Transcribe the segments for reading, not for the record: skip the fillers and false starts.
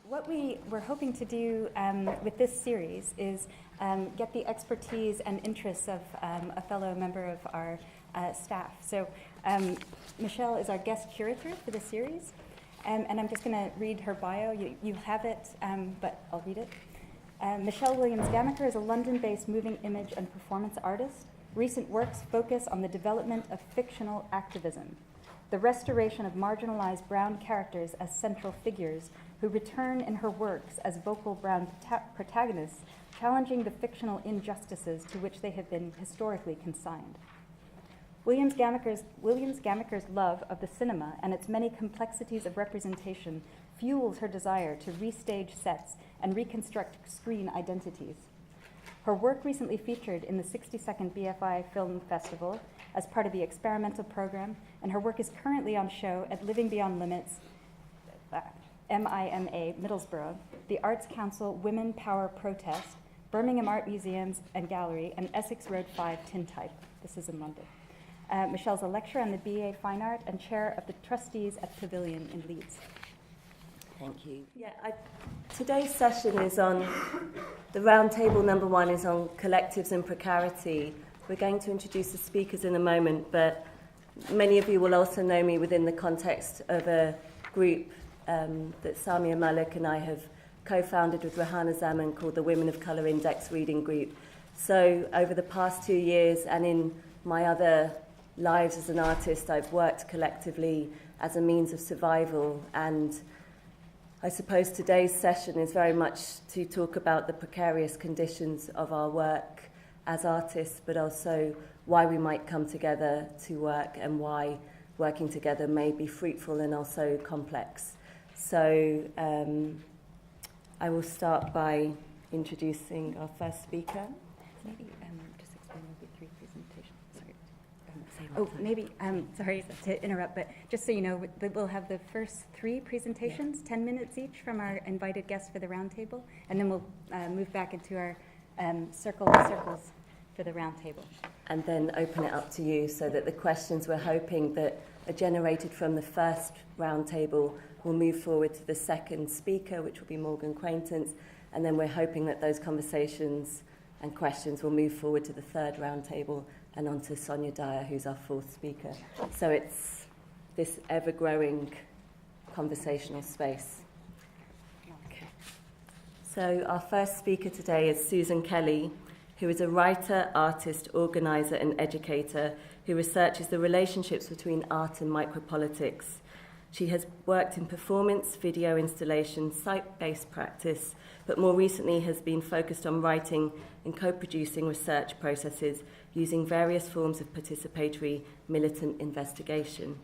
What we were hoping to do with this series is get the expertise and interests of a fellow member of our staff. So Michelle is our guest curator for the series, and I'm just going to read her bio. You have it, but I'll read it. Michelle Williams-Gamaker is a London-based moving image and performance artist. Recent works focus on the development of fictional activism, the restoration of marginalized brown characters as central figures who return in her works as vocal brown protagonists, challenging the fictional injustices to which they have been historically consigned. Williams-Gamaker's love of the cinema and its many complexities of representation fuels her desire to restage sets and reconstruct screen identities. Her work recently featured in the 62nd BFI Film Festival as part of the experimental program, and her work is currently on show at Living Beyond Limits, MIMA, Middlesbrough, the Arts Council Women Power Protest, Birmingham Art Museums and Gallery, and Essex Road 5 Tintype. This is in London. Michelle's a lecturer on the BA Fine Art and chair of the trustees at Pavilion in Leeds. Thank you. Today's session is on, the roundtable number 1 is on collectives and precarity. We're going to introduce the speakers in a moment, but many of you will also know me within the context of a group that Samia, Malik and I have co-founded with Johanna called the Women of Colour Index Reading Group. So over the past 2 years and in my other lives as an artist, I've worked collectively as a means of survival, and I suppose today's session is very much to talk about the precarious conditions of our work as artists, but also why we might come together to work and why working together may be fruitful and also complex. So I will start by introducing our first speaker. Maybe just explain there'll be 3 presentations. Sorry to interrupt, but just so you know, we'll have the first 3 presentations, 10 minutes each from our invited guests for the roundtable, and then we'll move back into our circles for the roundtable. And then open it up to you so that the questions we're hoping that are generated from the first roundtable will move forward to the second speaker, which will be Morgan Quaintance, and then we're hoping that those conversations and questions will move forward to the third roundtable and on to Sonia Dyer, who's our 4th speaker. So it's this ever-growing conversational space. Okay. So our first speaker today is Susan Kelly, who is a writer, artist, organizer and educator who researches the relationships between art and micropolitics. She has worked in performance, video installation, site-based practice, but more recently has been focused on writing and co-producing research processes using various forms of participatory militant investigation.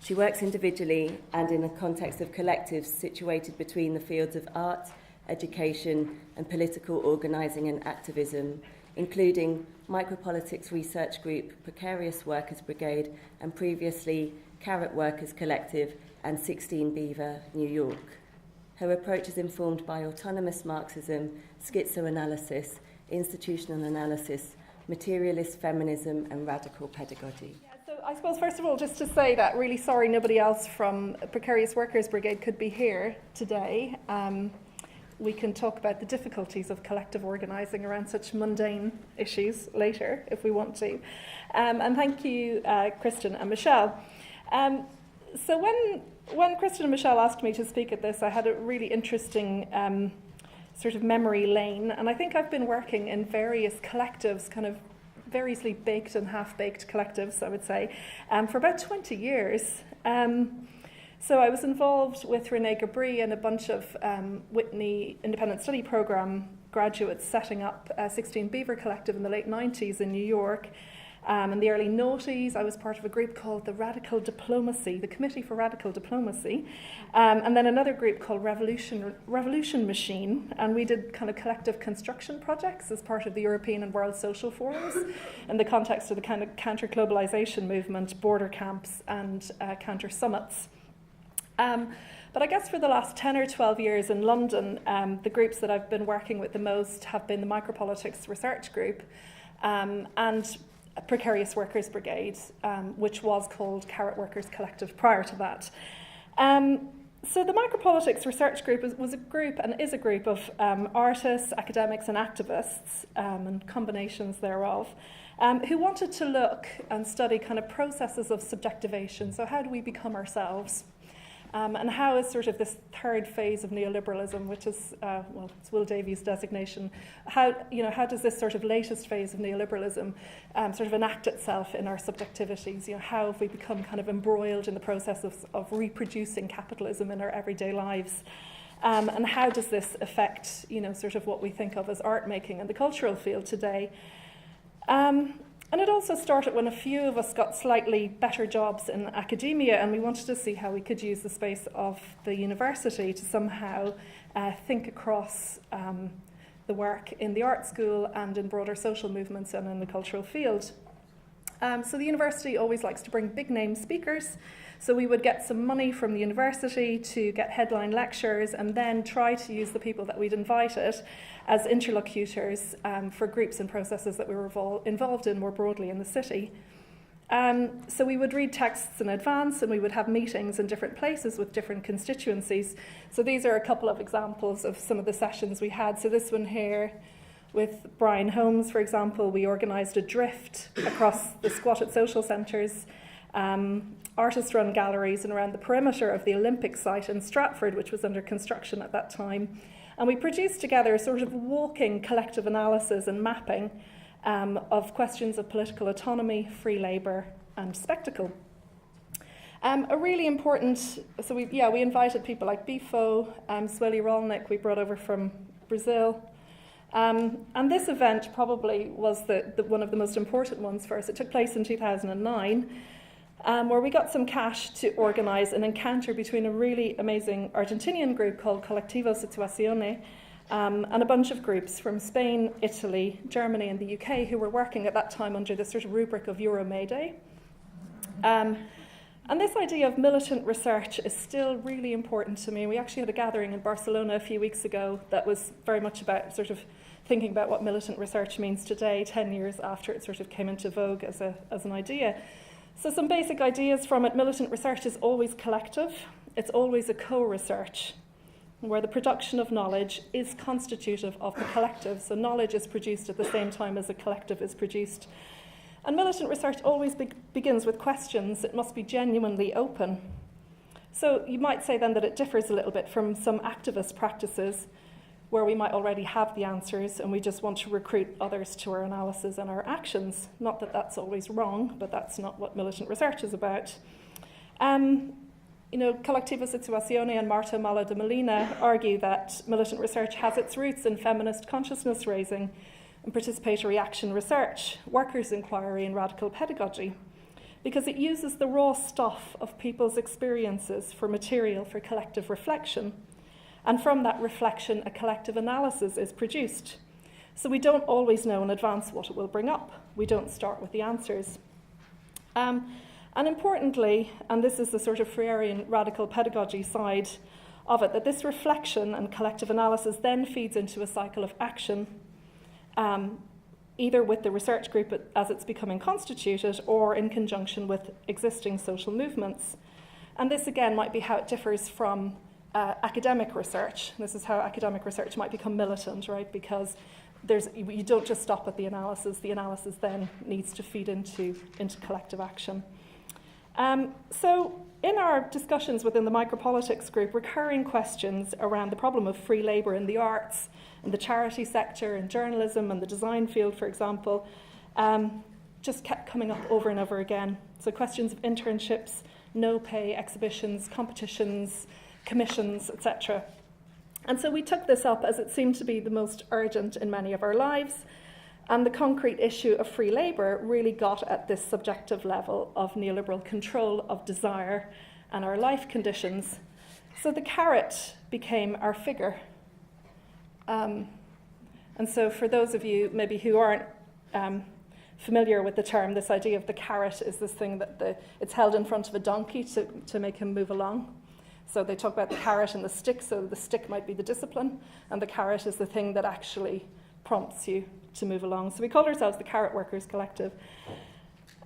She works individually and in a context of collectives situated between the fields of art, education and political organising and activism, including Micropolitics Research Group, Precarious Workers Brigade and previously Carrot Workers Collective and 16 Beaver, New York. Her approach is informed by autonomous Marxism, schizoanalysis, institutional analysis, materialist feminism and radical pedagogy. So I suppose first of all just to say that really sorry nobody else from Precarious Workers Brigade could be here today. We can talk about the difficulties of collective organising around such mundane issues later if we want to. And thank you, Kristen and Michelle. So when Kristen and Michelle asked me to speak at this, I had a really interesting sort of memory lane. And I think I've been working in various collectives, kind of variously baked and half-baked collectives, I would say, for about 20 years. So I was involved with Renee Gabri and a bunch of Whitney Independent Study Programme graduates setting up 16 Beaver Collective in the late 90s in New York. In the early noughties, I was part of a group called the Radical Diplomacy, the Committee for Radical Diplomacy, and then another group called Revolution Machine, and we did kind of collective construction projects as part of the European and World Social Forums in the context of the kind of counter-globalization movement, border camps and counter-summits. But I guess for the last 10 or 12 years in London, the groups that I've been working with the most have been the Micropolitics Research Group and Precarious Workers Brigade, which was called Carrot Workers Collective prior to that. So the Micropolitics Research Group was a group and is a group of artists, academics and activists and combinations thereof who wanted to look and study kind of processes of subjectivation. So how do we become ourselves? And how is sort of this third phase of neoliberalism, which is, it's Will Davies' designation, how does this sort of latest phase of neoliberalism sort of enact itself in our subjectivities? How have we become kind of embroiled in the process of reproducing capitalism in our everyday lives? And how does this affect, sort of what we think of as art making in the cultural field today? And it also started when a few of us got slightly better jobs in academia, and we wanted to see how we could use the space of the university to somehow think across the work in the art school and in broader social movements and in the cultural field. So the university always likes to bring big name speakers. So we would get some money from the university to get headline lectures and then try to use the people that we'd invited as interlocutors for groups and processes that we were involved in more broadly in the city. So we would read texts in advance and we would have meetings in different places with different constituencies. So these are a couple of examples of some of the sessions we had. So this one here with Brian Holmes, for example, we organised a drift across the squatted social centres, artist-run galleries and around the perimeter of the Olympic site in Stratford, which was under construction at that time. And we produced together a sort of walking collective analysis and mapping of questions of political autonomy, free labour and spectacle. A really important, so we invited people like Bifo, Sweli Rolnik, we brought over from Brazil. And this event probably was the one of the most important ones for us. It took place in 2009, where we got some cash to organise an encounter between a really amazing Argentinian group called Colectivo Situazione and a bunch of groups from Spain, Italy, Germany and the UK who were working at that time under this sort of rubric of Euro May Day. And this idea of militant research is still really important to me. We actually had a gathering in Barcelona a few weeks ago that was very much about sort of thinking about what militant research means today, 10 years after it sort of came into vogue as an idea. So some basic ideas from it. Militant research is always collective. It's always a co-research, where the production of knowledge is constitutive of the collective. So knowledge is produced at the same time as a collective is produced. And militant research always begins with questions. It must be genuinely open. So you might say then that it differs a little bit from some activist practices where we might already have the answers and we just want to recruit others to our analysis and our actions. Not that that's always wrong, but that's not what militant research is about. Colectivo Situazione and Marta Mala de Molina argue that militant research has its roots in feminist consciousness raising and participatory action research, workers' inquiry and radical pedagogy, because it uses the raw stuff of people's experiences for material for collective reflection. And from that reflection, a collective analysis is produced. So we don't always know in advance what it will bring up. We don't start with the answers. And importantly, and this is the sort of Freirean radical pedagogy side of it, that this reflection and collective analysis then feeds into a cycle of action, either with the research group as it's becoming constituted or in conjunction with existing social movements. And this again might be how it differs from academic research. This is how academic research might become militant, right? Because you don't just stop at the analysis then needs to feed into collective action. So in our discussions within the micropolitics group, recurring questions around the problem of free labour in the arts, in the charity sector, in journalism and the design field, for example, just kept coming up over and over again. So questions of internships, no pay, exhibitions, competitions, commissions, etc. And so we took this up as it seemed to be the most urgent in many of our lives. And the concrete issue of free labour really got at this subjective level of neoliberal control of desire and our life conditions. So the carrot became our figure. And so for those of you maybe who aren't familiar with the term, this idea of the carrot is this thing that it's held in front of a donkey to make him move along. So they talk about the carrot and the stick, so the stick might be the discipline, and the carrot is the thing that actually prompts you to move along. So we called ourselves the Carrot Workers Collective.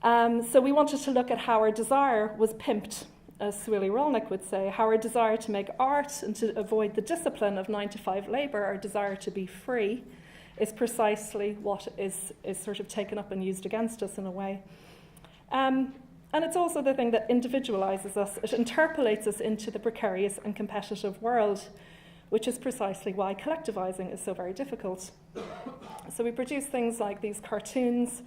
So we wanted to look at how our desire was pimped as Swilly Rolnick would say, how our desire to make art and to avoid the discipline of 9-to-5 labour, our desire to be free, is precisely what is sort of taken up and used against us in a way. And it's also the thing that individualises us. It interpolates us into the precarious and competitive world, which is precisely why collectivising is so very difficult. So we produce things like these cartoons.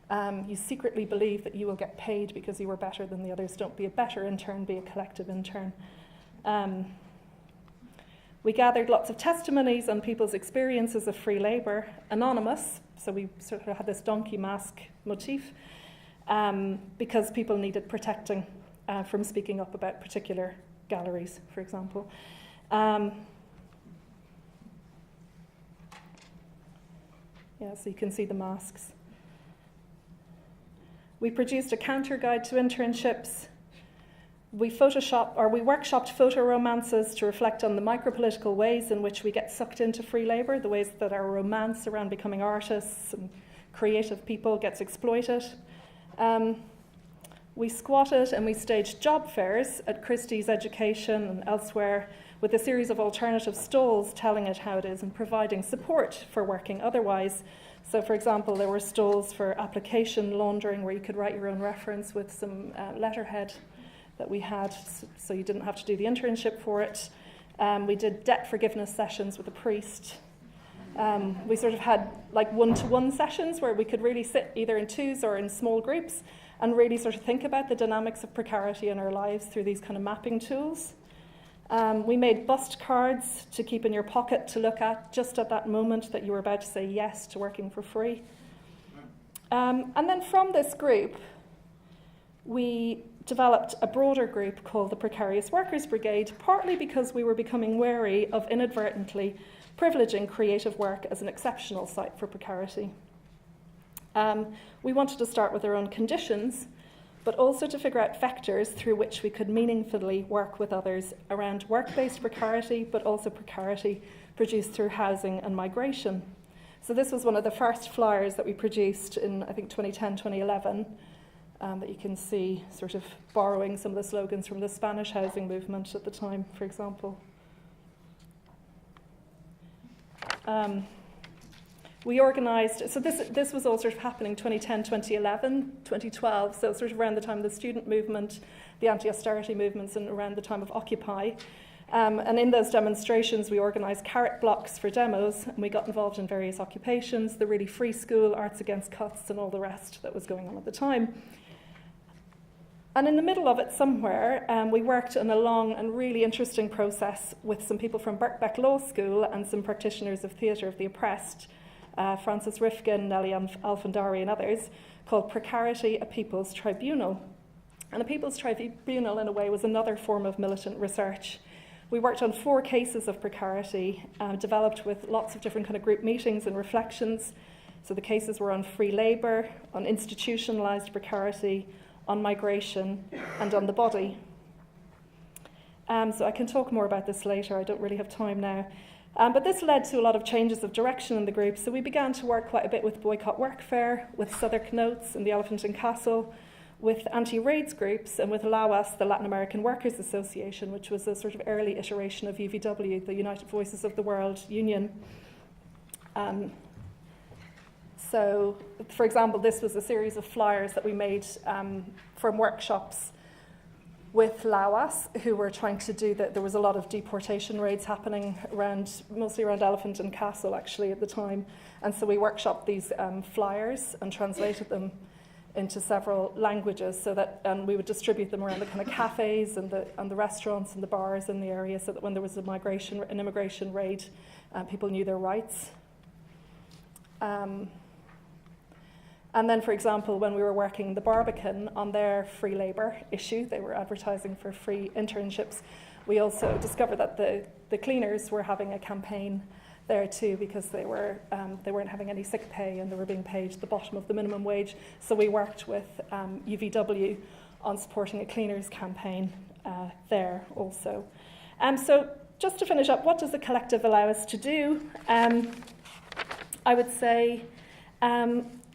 You secretly believe that you will get paid because you were better than the others. Don't be a better intern, be a collective intern. We gathered lots of testimonies on people's experiences of free labour, anonymous, so we sort of had this donkey mask motif, because people needed protecting from speaking up about particular galleries, for example. Yeah, so you can see the masks. We produced a counter guide to internships. We workshopped photo romances to reflect on the micropolitical ways in which we get sucked into free labour, the ways that our romance around becoming artists and creative people gets exploited. We squatted and we staged job fairs at Christie's Education and elsewhere with a series of alternative stalls telling it how it is and providing support for working otherwise. So, for example, there were stalls for application laundering where you could write your own reference with some letterhead that we had, so you didn't have to do the internship for it. We did debt forgiveness sessions with a priest. We sort of had like one-to-one sessions where we could really sit either in twos or in small groups and really sort of think about the dynamics of precarity in our lives through these kind of mapping tools. We made bust cards to keep in your pocket to look at just at that moment that you were about to say yes to working for free. And then from this group, we developed a broader group called the Precarious Workers Brigade, partly because we were becoming wary of inadvertently privileging creative work as an exceptional site for precarity. We wanted to start with our own conditions, but also to figure out vectors through which we could meaningfully work with others around work-based precarity, but also precarity produced through housing and migration. So this was one of the first flyers that we produced in, I think, 2010, 2011, that you can see sort of borrowing some of the slogans from the Spanish housing movement at the time, for example. We organised, so this was all sort of happening 2010, 2011, 2012, so sort of around the time of the student movement, the anti-austerity movements, and around the time of Occupy. And in those demonstrations, we organised carrot blocks for demos, and we got involved in various occupations, the really free school, Arts Against Cuts, and all the rest that was going on at the time. And in the middle of it somewhere, we worked on a long and really interesting process with some people from Birkbeck Law School and some practitioners of theatre of the oppressed, Francis Rifkin, Nellie Alfandari and others, called Precarity, a People's Tribunal. And a People's Tribunal, in a way, was another form of militant research. We worked on 4 cases of precarity, developed with lots of different kind of group meetings and reflections. So the cases were on free labour, on institutionalised precarity, on migration, and on the body. So I can talk more about this later. I don't really have time now. But this led to a lot of changes of direction in the group. So we began to work quite a bit with Boycott Workfare, with Southwark Notes and the Elephant and Castle, with anti-raids groups, and with LAWAS, the Latin American Workers Association, which was a sort of early iteration of UVW, the United Voices of the World Union. So, for example, this was a series of flyers that we made from workshops with LAWAS, who were trying to do that. There was a lot of deportation raids happening mostly around Elephant and Castle, actually, at the time. And so we workshopped these flyers and translated them into several languages, and we would distribute them around the kind of cafes and the restaurants and the bars in the area, so that when there was an immigration raid, people knew their rights. And then, for example, when we were working the Barbican on their free labour issue, they were advertising for free internships. We also discovered that the cleaners were having a campaign there too, because they weren't having any sick pay and they were being paid the bottom of the minimum wage. So we worked with UVW on supporting a cleaners campaign there also. So just to finish up, what does the collective allow us to do? I would say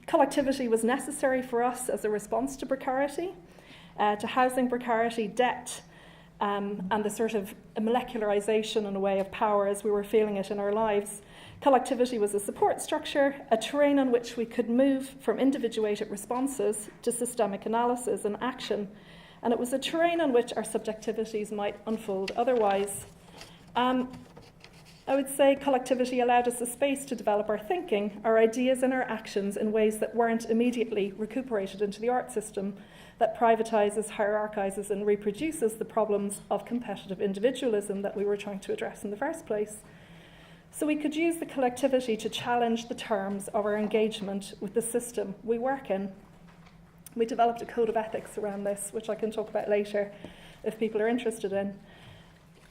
collectivity was necessary for us as a response to precarity. to housing precarity, debt, and the sort of molecularization in a way of power as we were feeling it in our lives. Collectivity was a support structure, a terrain on which we could move from individuated responses to systemic analysis and action. And it was a terrain on which our subjectivities might unfold otherwise. I would say collectivity allowed us a space to develop our thinking, our ideas and our actions in ways that weren't immediately recuperated into the art system, that privatizes, hierarchizes and reproduces the problems of competitive individualism that we were trying to address in the first place. So we could use the collectivity to challenge the terms of our engagement with the system we work in. We developed a code of ethics around this, which I can talk about later if people are interested in.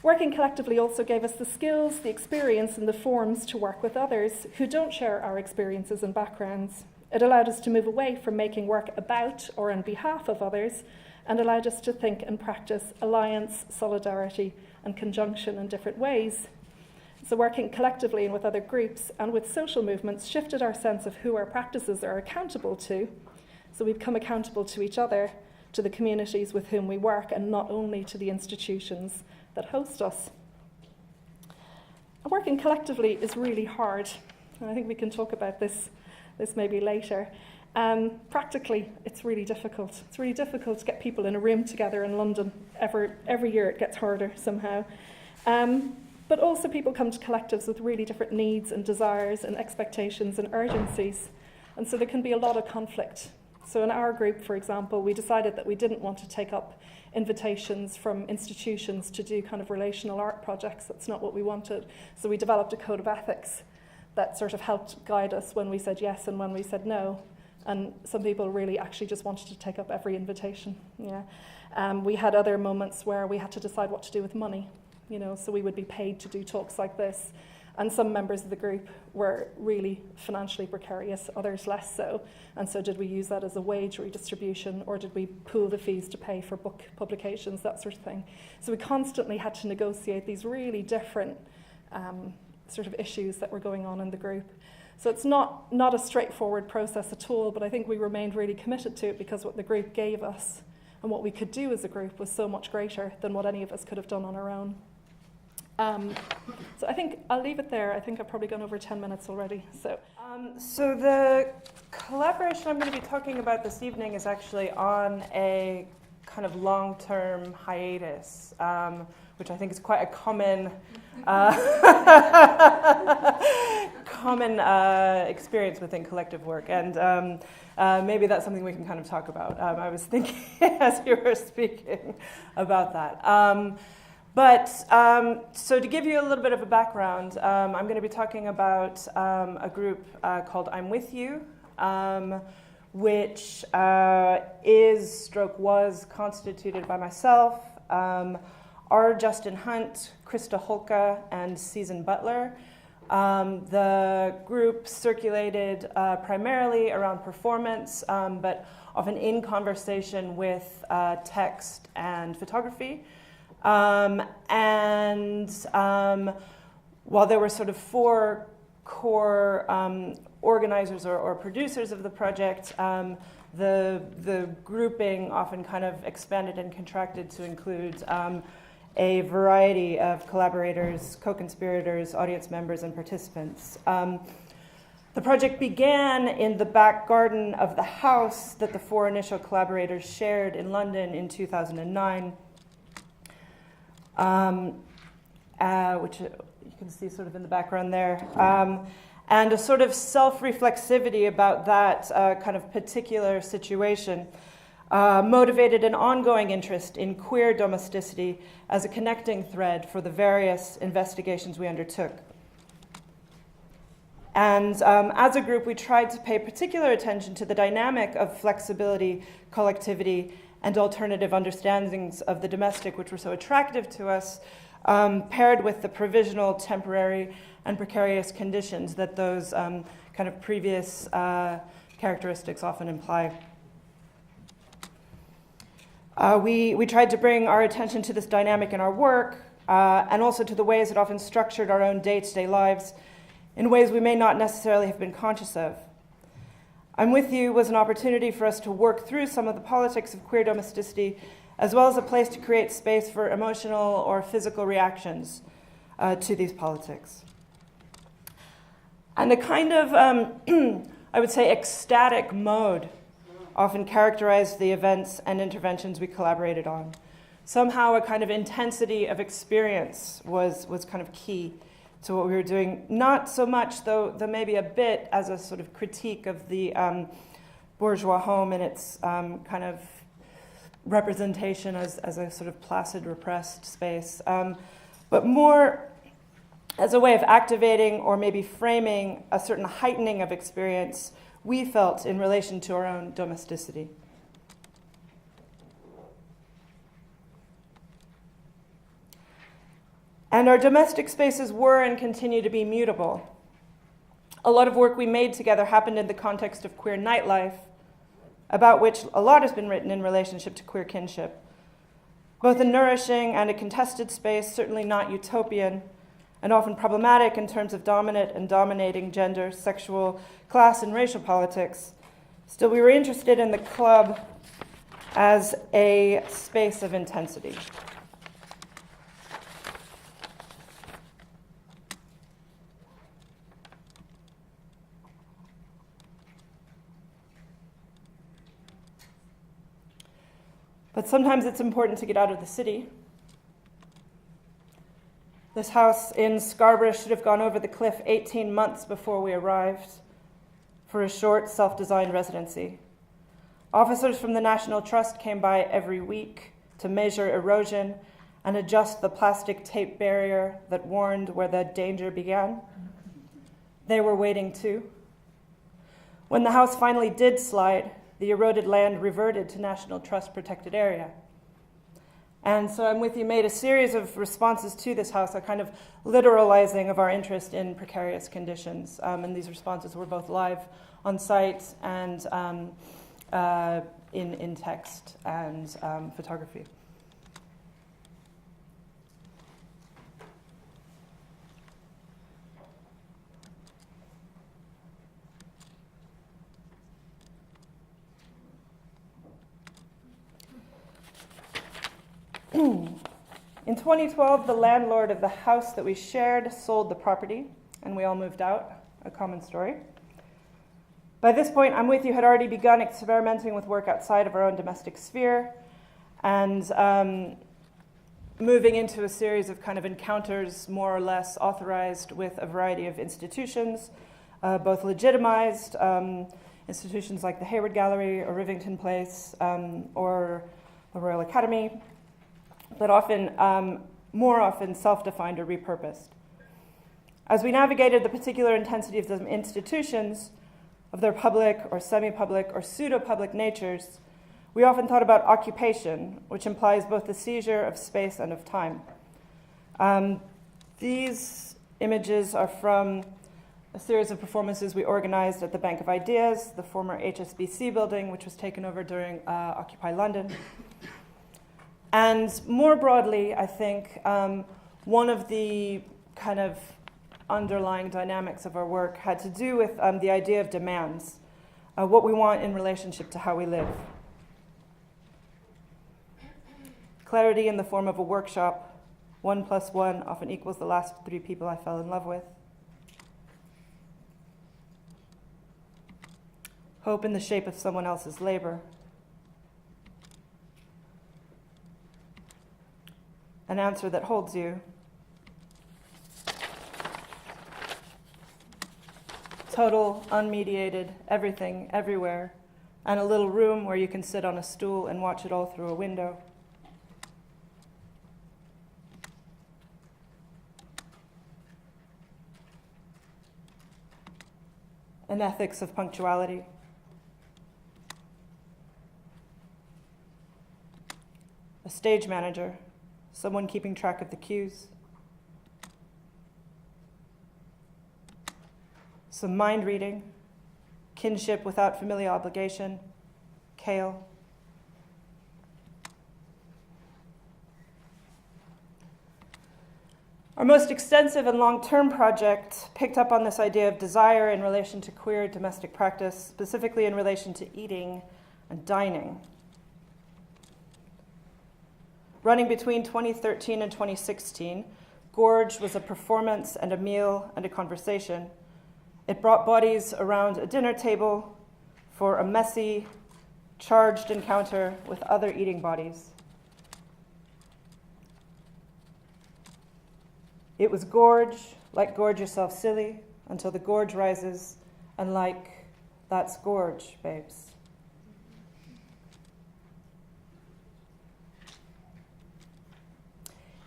Working collectively also gave us the skills, the experience, and the forms to work with others who don't share our experiences and backgrounds. It allowed us to move away from making work about or on behalf of others, and allowed us to think and practice alliance, solidarity, and conjunction in different ways. So working collectively and with other groups and with social movements shifted our sense of who our practices are accountable to. So we become accountable to each other, to the communities with whom we work, and not only to the institutions that host us. Working collectively is really hard, and I think we can talk about this maybe later. Practically, it's really difficult. It's really difficult to get people in a room together in London. Every year it gets harder somehow. But also people come to collectives with really different needs and desires and expectations and urgencies. And so there can be a lot of conflict. So in our group, for example, we decided that we didn't want to take up invitations from institutions to do kind of relational art projects. That's not what we wanted. So we developed a code of ethics that sort of helped guide us when we said yes and when we said no. And some people really actually just wanted to take up every invitation. Yeah. We had other moments where we had to decide what to do with money. So we would be paid to do talks like this. And some members of the group were really financially precarious, others less so. And so did we use that as a wage redistribution, or did we pool the fees to pay for book publications, that sort of thing? So we constantly had to negotiate these really different sort of issues that were going on in the group. So it's not a straightforward process at all, but I think we remained really committed to it because what the group gave us and what we could do as a group was so much greater than what any of us could have done on our own. So I think I'll leave it there. I think I've probably gone over 10 minutes already. So the collaboration I'm going to be talking about this evening is actually on a kind of long-term hiatus, which I think is quite a common experience within collective work. And maybe that's something we can kind of talk about. I was thinking as you were speaking about that. So to give you a little bit of a background, I'm going to be talking about a group called I'm With You, which was constituted by myself, R. Justin Hunt, Krista Holka, and Susan Butler. The group circulated primarily around performance, but often in conversation with text and photography. While there were sort of four core organizers or producers of the project, the grouping often kind of expanded and contracted to include a variety of collaborators, co-conspirators, audience members, and participants. The project began in the back garden of the house that the four initial collaborators shared in London in 2009. Which you can see sort of in the background there, and a sort of self-reflexivity about that kind of particular situation motivated an ongoing interest in queer domesticity as a connecting thread for the various investigations we undertook. And as a group, we tried to pay particular attention to the dynamic of flexibility, collectivity, and alternative understandings of the domestic, which were so attractive to us, paired with the provisional, temporary, and precarious conditions that those kind of previous characteristics often imply. We tried to bring our attention to this dynamic in our work, and also to the ways it often structured our own day-to-day lives in ways we may not necessarily have been conscious of. I'm With You was an opportunity for us to work through some of the politics of queer domesticity, as well as a place to create space for emotional or physical reactions to these politics. And a kind of, I would say, ecstatic mode often characterized the events and interventions we collaborated on. Somehow a kind of intensity of experience was kind of key to what we were doing. Not so much, though maybe a bit, as a sort of critique of the bourgeois home and its kind of representation as a sort of placid, repressed space, but more as a way of activating or maybe framing a certain heightening of experience we felt in relation to our own domesticity. And our domestic spaces were and continue to be mutable. A lot of work we made together happened in the context of queer nightlife, about which a lot has been written in relationship to queer kinship. Both a nourishing and a contested space, certainly not utopian, and often problematic in terms of dominant and dominating gender, sexual, class, and racial politics. Still, we were interested in the club as a space of intensity. But sometimes it's important to get out of the city. This house in Scarborough should have gone over the cliff 18 months before we arrived for a short self-designed residency. Officers from the National Trust came by every week to measure erosion and adjust the plastic tape barrier that warned where the danger began. They were waiting too. When the house finally did slide, the eroded land reverted to National Trust protected area. And so I'm With You made a series of responses to this house, a kind of literalizing of our interest in precarious conditions. And these responses were both live on site and in text and photography. In 2012, the landlord of the house that we shared sold the property, and we all moved out, a common story. By this point, I'm With You had already begun experimenting with work outside of our own domestic sphere and moving into a series of kind of encounters, more or less authorized, with a variety of institutions, both legitimized institutions like the Hayward Gallery or Rivington Place or the Royal Academy, but often, more often, self-defined or repurposed. As we navigated the particular intensity of the institutions, of their public or semi-public or pseudo-public natures, we often thought about occupation, which implies both the seizure of space and of time. These images are from a series of performances we organized at the Bank of Ideas, the former HSBC building, which was taken over during Occupy London. And more broadly, I think one of the kind of underlying dynamics of our work had to do with the idea of demands, what we want in relationship to how we live. Clarity in the form of a workshop, 1 + 1 often equals the last 3 people I fell in love with. Hope in the shape of someone else's labor. An answer that holds you. Total, unmediated, everything, everywhere, and a little room where you can sit on a stool and watch it all through a window. An ethics of punctuality. A stage manager, someone keeping track of the cues. Some mind reading, kinship without familial obligation, kale. Our most extensive and long-term project picked up on this idea of desire in relation to queer domestic practice, specifically in relation to eating and dining. Running between 2013 and 2016, Gorge was a performance and a meal and a conversation. It brought bodies around a dinner table for a messy, charged encounter with other eating bodies. It was Gorge, like Gorge yourself silly, until the gorge rises, and like, that's Gorge, babes.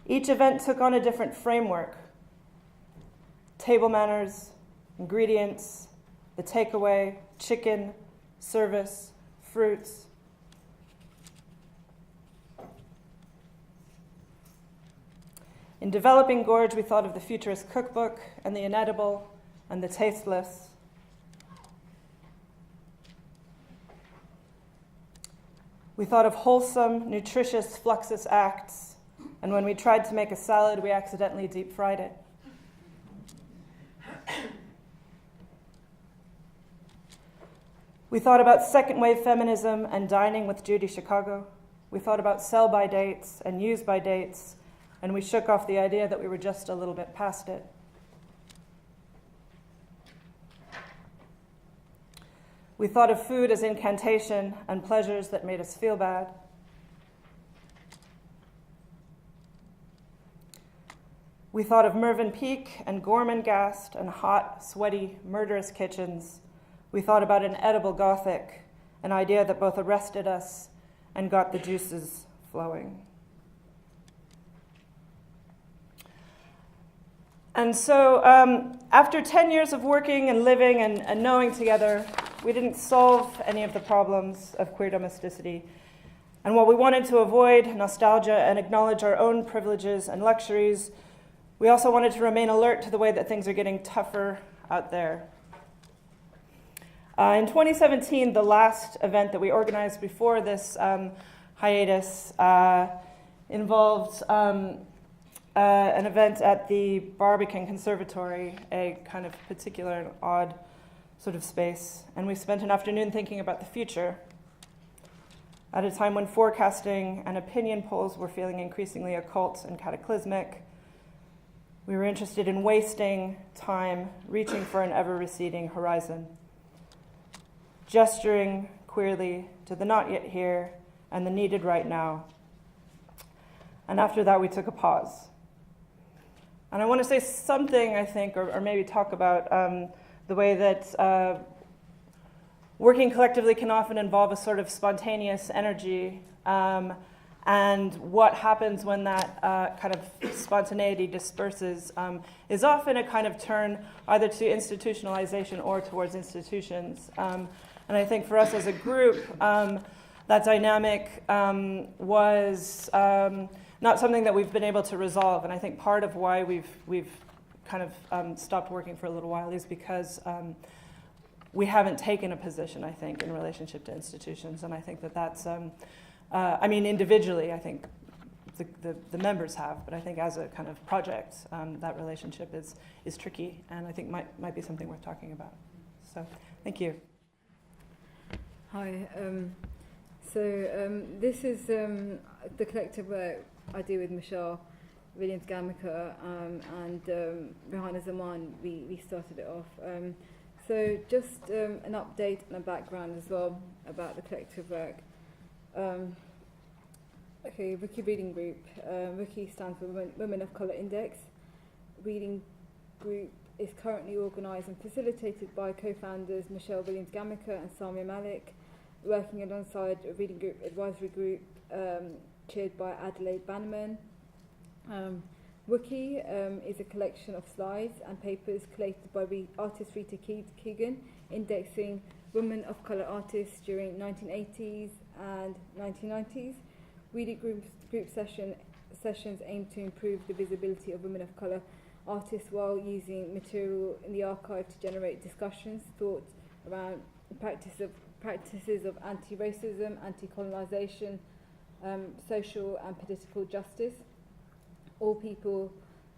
Each event took on a different framework. Table manners, ingredients, the takeaway, chicken, service, fruits. In developing Gorge, we thought of the futurist cookbook and the inedible and the tasteless. We thought of wholesome, nutritious Fluxus acts, and when we tried to make a salad, we accidentally deep-fried it. We thought about second-wave feminism and dining with Judy Chicago. We thought about sell-by dates and use-by dates, and we shook off the idea that we were just a little bit past it. We thought of food as incantation and pleasures that made us feel bad. We thought of Mervyn Peak and Gorman Gast and hot, sweaty, murderous kitchens. We thought about an edible Gothic, an idea that both arrested us and got the juices flowing. And so after 10 years of working and living and knowing together, we didn't solve any of the problems of queer domesticity. And while we wanted to avoid nostalgia and acknowledge our own privileges and luxuries, we also wanted to remain alert to the way that things are getting tougher out there. In 2017, the last event that we organized before this hiatus involved an event at the Barbican Conservatory, a kind of particular and odd sort of space. And we spent an afternoon thinking about the future at a time when forecasting and opinion polls were feeling increasingly occult and cataclysmic. We were interested in wasting time, reaching for an ever-receding horizon, gesturing queerly to the not yet here and the needed right now. And after that, we took a pause. And I want to say something, I think, or maybe talk about the way that working collectively can often involve a sort of spontaneous energy, and what happens when that kind of spontaneity disperses is often a kind of turn either to institutionalization or towards institutions. And I think for us as a group, that dynamic was not something that we've been able to resolve. And I think part of why we've kind of stopped working for a little while is because we haven't taken a position, I think, in relationship to institutions. And I think that that's, I mean, individually, I think the members have, but I think as a kind of project, that relationship is tricky, and I think might be something worth talking about. So, thank you. Hi. This is the collective work I do with Michelle Williams-Gamica and Johanna Zaman. We started it off. So just an update and a background as well about the collective work. Okay, Wiki Reading Group. Wiki stands for Women of Colour Index. Reading Group is currently organised and facilitated by co-founders Michelle Williams-Gamica and Samia Malik, working alongside a Reading Group advisory group chaired by Adelaide Bannerman. Wiki is a collection of slides and papers collated by artist Rita Keegan, indexing women of colour artists during 1980s and 1990s. Reading group sessions aim to improve the visibility of women of colour artists while using material in the archive to generate discussions, thoughts around practices of anti-racism, anti-colonisation, social and political justice. All people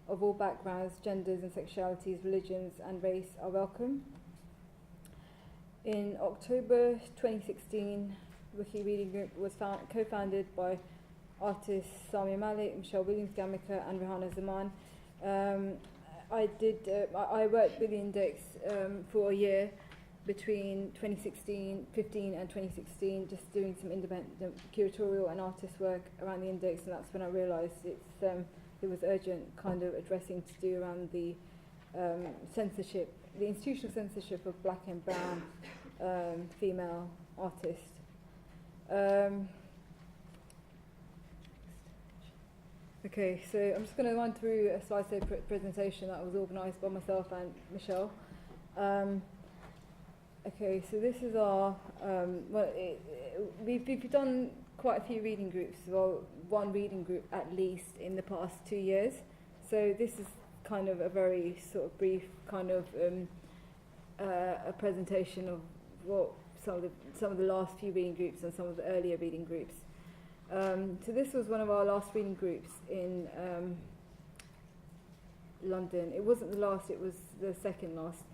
of all backgrounds, genders and sexualities, religions and race are welcome. In October 2016, Wiki Reading Group was co-founded by artists Samia Malik, Michelle Williams-Gamika and Johanna Zaman. I worked with the Index for a year between 2015 and 2016, just doing some independent curatorial and artist work around the Index, and that's when I realised there was urgent kind of addressing to do around the censorship, the institutional censorship of black and brown female artists. Okay, so I'm just going to run through a slideshow presentation that was organised by myself and Michelle. Okay, so this is our, we've done quite a few reading groups, well, one reading group at least in the past 2 years. So this is kind of a very sort of brief kind of a presentation of what some of the last few reading groups and some of the earlier reading groups. So this was one of our last reading groups in London. It wasn't the last, it was the second last.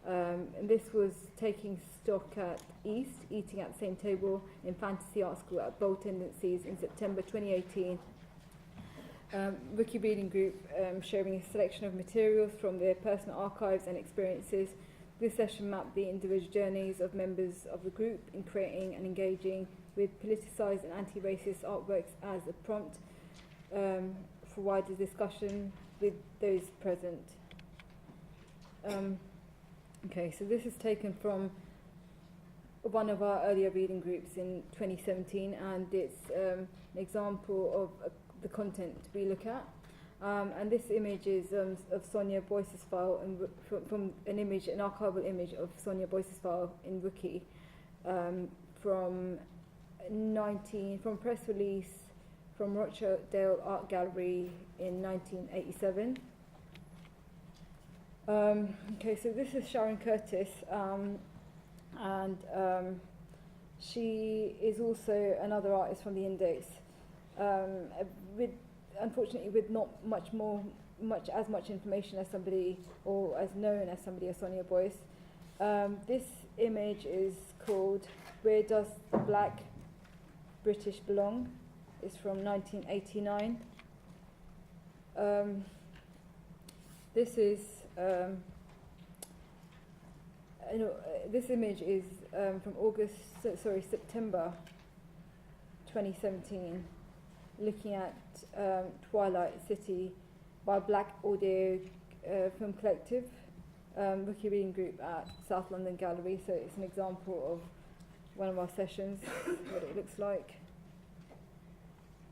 And this was taking stock at East, eating at the same table in Fantasy Art School at Bold Tendencies in September 2018. Wiki Reading Group sharing a selection of materials from their personal archives and experiences. This session mapped the individual journeys of members of the group in creating and engaging with politicised and anti-racist artworks as a prompt for wider discussion with those present. Okay, so this is taken from one of our earlier reading groups in 2017, and it's an example of the content we look at. And this image is of Sonia Boyce's file, from an archival image of Sonia Boyce's file in Wiki from press release from Rochdale Art Gallery in 1987. Okay, so this is Sharon Curtis, and she is also another artist from the Index, unfortunately with not as much information as somebody, or as known as somebody as Sonia Boyce. This image is called Where Does the Black British Belong? It's from 1989. This is this image is from September 2017, looking at Twilight City by Black Audio Film Collective, Wiki Reading Group at South London Gallery. So it's an example of one of our sessions, what it looks like.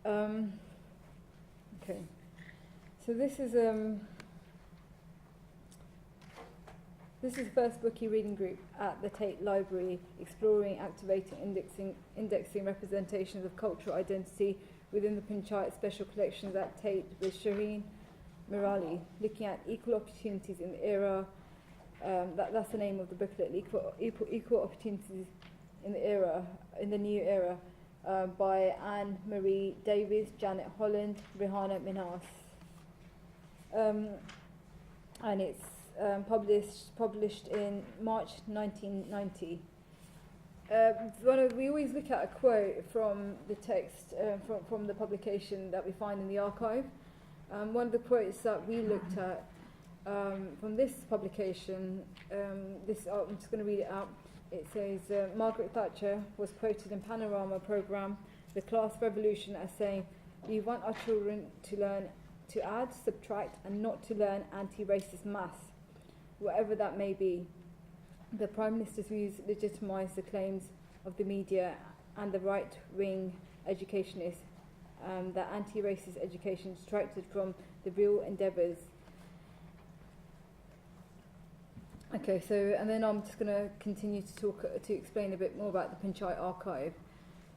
Okay, so this is the first Wiki Reading Group at the Tate Library, exploring, activating, indexing representations of cultural identity within the Panchayat Special Collections at Tate with Shireen Mirali, looking at equal opportunities in the era, that's the name of the booklet, equal opportunities in the era, in the new era, by Anne Marie Davies, Janet Holland, Rihanna Minas. And it's published in March 1990. We always look at a quote from the text, from the publication that we find in the archive. One of the quotes that we looked at from this publication, I'm just going to read it out. It says, Margaret Thatcher was quoted in Panorama programme, The Class Revolution, as saying, "We want our children to learn to add, subtract, and not to learn anti-racist maths, whatever that may be." The Prime Minister's views legitimise the claims of the media and the right-wing educationists that anti-racist education distracted from the real endeavours. Okay, so, and then I'm just going to continue to explain a bit more about the Panchayat archive.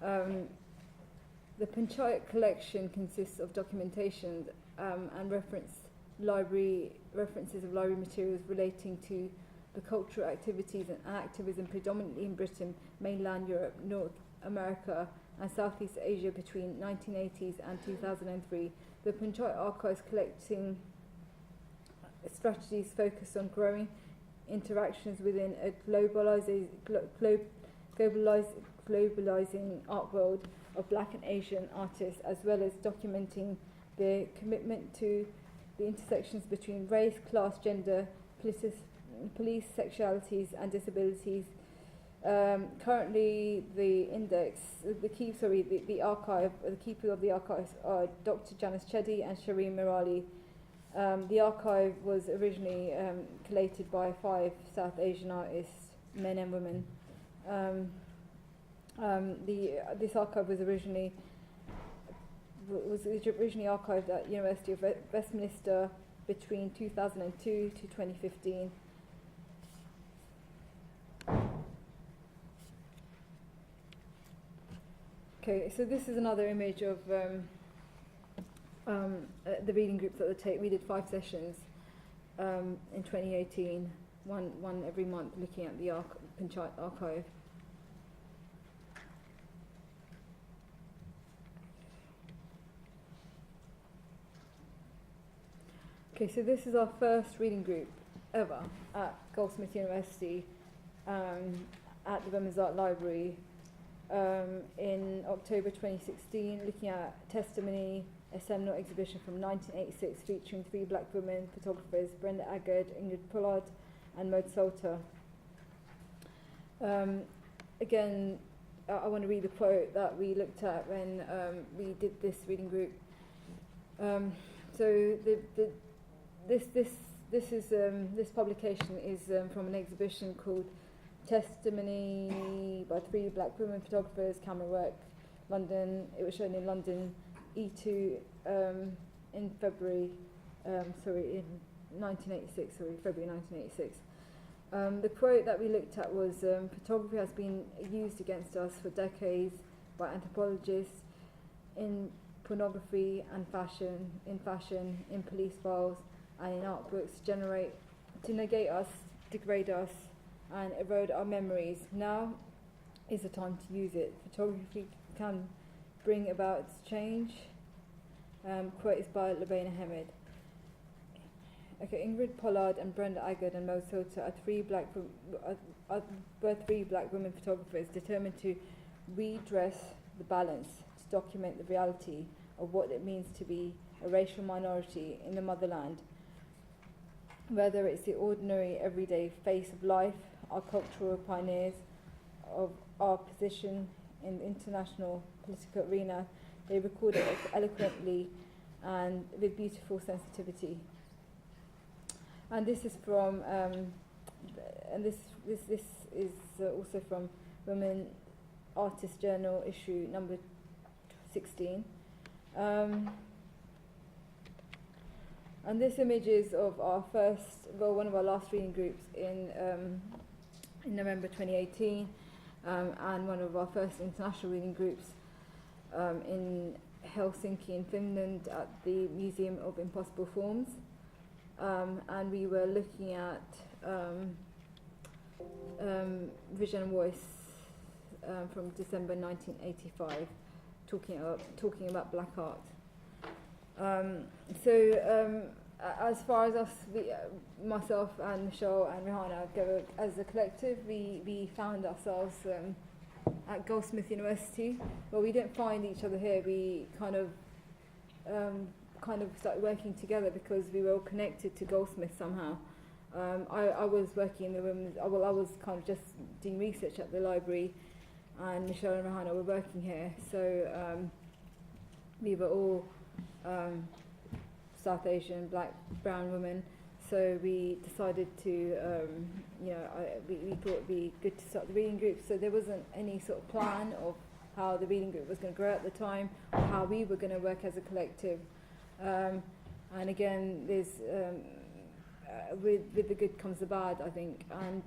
The Panchayat collection consists of documentation and references of library materials relating to the cultural activities and activism predominantly in Britain, mainland Europe, North America and Southeast Asia between 1980s and 2003. The Panchayat archives collecting strategies focused on growing interactions within a globalizing art world of Black and Asian artists, as well as documenting their commitment to the intersections between race, class, gender, police, sexualities, and disabilities. Currently, the keeper of the archives are Dr. Janice Cheddi and Shireen Mirali. The archive was originally collated by 5 South Asian artists, men and women. This archive was originally archived at University of Westminster between 2002 to 2015. Okay, so this is another image of the reading group that we did 5 sessions in 2018, one every month, looking at the Panchayat archive. Okay, so this is our first reading group ever at Goldsmiths University at the Women's Art Library in October 2016, looking at Testimony, a seminal exhibition from 1986 featuring 3 Black women photographers, Brenda Agard, Ingrid Pollard and Maud Salter. Again, I want to read the quote that we looked at when we did this reading group. So this publication is from an exhibition called Testimony by 3 Black women photographers, camera work, London. It was shown in London E2 in February 1986. February 1986. The quote that we looked at was, photography has been used against us for decades by anthropologists in pornography and fashion, in police files and in art books, to negate us, degrade us and erode our memories. Now is the time to use it. Photography can bring about change. Quote is by Labaina Hamid. Okay, Ingrid Pollard and Brenda Agard and Maud Salter are 3 Black women photographers determined to redress the balance, to document the reality of what it means to be a racial minority in the motherland, whether it's the ordinary everyday face of life, our cultural pioneers of our position in the international political arena. They record it eloquently and with beautiful sensitivity. And this is from, and this is also from Women Artist Journal issue number 16. And this image is of our one of our last reading groups in November 2018, and one of our first international reading groups in Helsinki in Finland at the Museum of Impossible Forms. And we were looking at Vision and Voice from December 1985, talking about black art. As far as us, myself and Michelle and Johanna go as a collective, we found ourselves at Goldsmiths University. Well, we didn't find each other here. We kind of started working together because we were all connected to Goldsmiths somehow. I was working in the women's. I was kind of just doing research at the library, and Michelle and Johanna were working here. So we were all South Asian, black, brown women. So we decided to, we thought it'd be good to start the reading group. So there wasn't any sort of plan of how the reading group was going to grow at the time, or how we were going to work as a collective. And again, there's with the good comes the bad, I think, and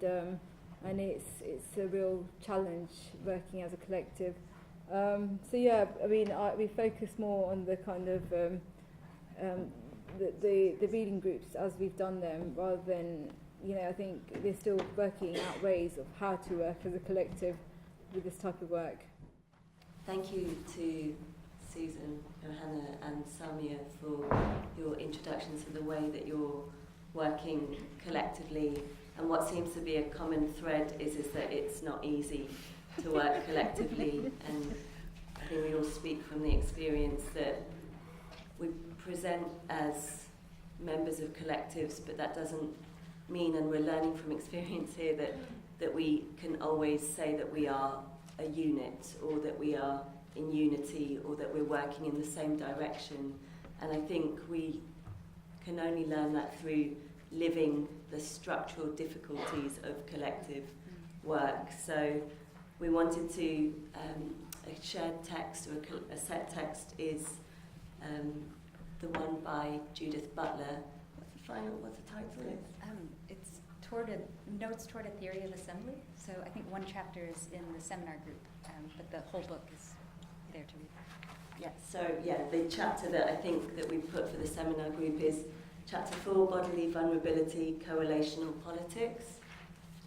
it's a real challenge working as a collective. We focus more on the kind of the reading groups as we've done them, rather than, I think we're still working out ways of how to work as a collective with this type of work. Thank you to Susan, Johanna and Samia for your introductions to the way that you're working collectively. And what seems to be a common thread is that it's not easy to work collectively. And I think we all speak from the experience that we present as members of collectives, but that doesn't mean, and we're learning from experience here, that we can always say that we are a unit, or that we are in unity, or that we're working in the same direction. And I think we can only learn that through living the structural difficulties of collective work. So we wanted to, a shared text, or a set text is the one by Judith Butler. What's the title? It's Notes Toward a Theory of Assembly. So I think one chapter is in the seminar group, but the whole book is there to read. Yeah, so the chapter that I think that we put for the seminar group is Chapter 4, Bodily Vulnerability, Correlational Politics.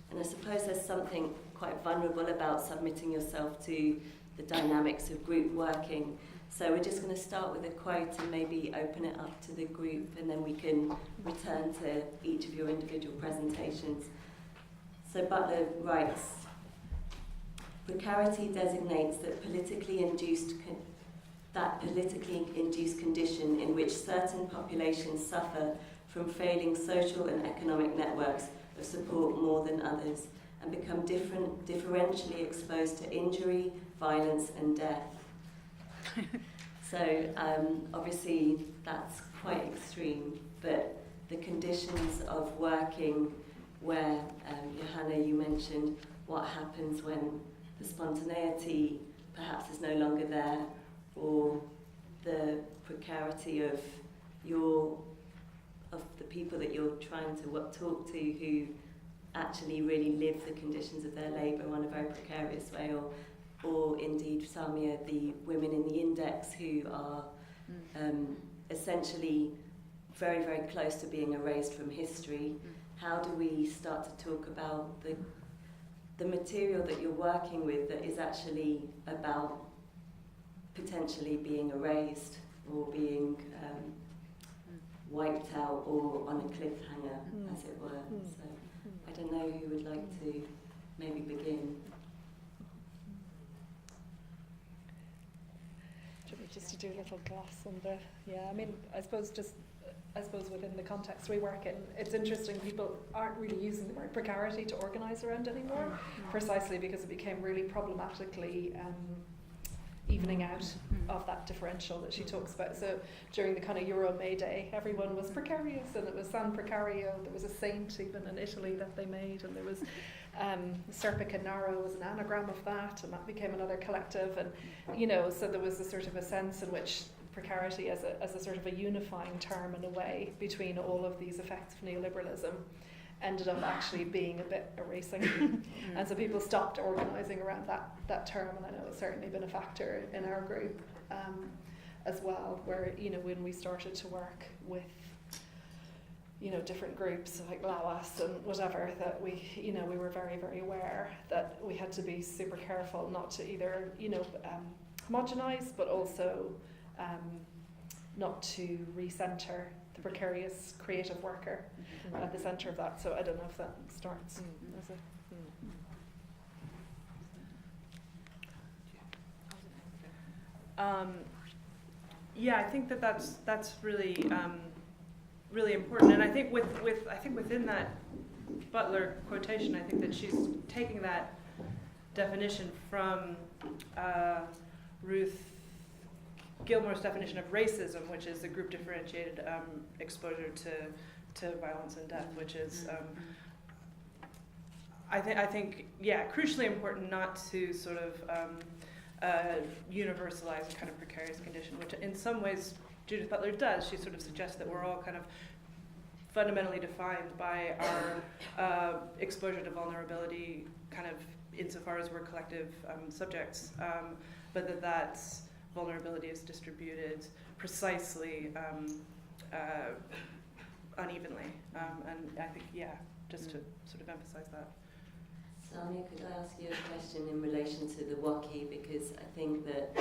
And I suppose there's something quite vulnerable about submitting yourself to the dynamics of group working. So we're just going to start with a quote and maybe open it up to the group, and then we can return to each of your individual presentations. So Butler writes, "Precarity designates that politically induced condition in which certain populations suffer from failing social and economic networks of support more than others, and become differentially exposed to injury, violence and death." So obviously that's quite extreme, but the conditions of working where, Johanna, you mentioned what happens when the spontaneity perhaps is no longer there, or the precarity of the people that you're trying to talk to who actually really live the conditions of their labour in a very precarious way, or indeed, Samia, the women in the index who are essentially very, very close to being erased from history. How do we start to talk about the material that you're working with that is actually about potentially being erased or being wiped out or on a cliffhanger, as it were? So I don't know who would like to maybe begin. Just to do a little gloss on the, I mean, I suppose within the context we work in, it's interesting, people aren't really using the word precarity to organise around anymore, precisely because it became really problematically evening out of that differential that she talks about. So during the kind of Euro May Day, everyone was precarious, and it was San Precario. There was a saint even in Italy that they made, and there was Serpicanaro was an anagram of that, and that became another collective. And so there was a sort of a sense in which precarity as a sort of a unifying term in a way between all of these effects of neoliberalism ended up actually being a bit erasing. And so people stopped organising around that term, and I know it's certainly been a factor in our group as well, where when we started to work with different groups like Lawas and whatever, that we were very, very aware that we had to be super careful not to either homogenise, but also not to recenter the precarious creative worker at the centre of that. So I don't know if that starts as a... I think that's really really important, and I think within that Butler quotation, I think that she's taking that definition from Ruth Gilmore's definition of racism, which is the group differentiated exposure to violence and death, which is I think crucially important not to sort of universalize a kind of precarious condition, which in some ways Judith Butler does. She sort of suggests that we're all kind of fundamentally defined by our exposure to vulnerability, kind of insofar as we're collective subjects, but that vulnerability is distributed precisely unevenly. And I think, just to sort of emphasize that. Samia, could I ask you a question in relation to the Wiki, because I think that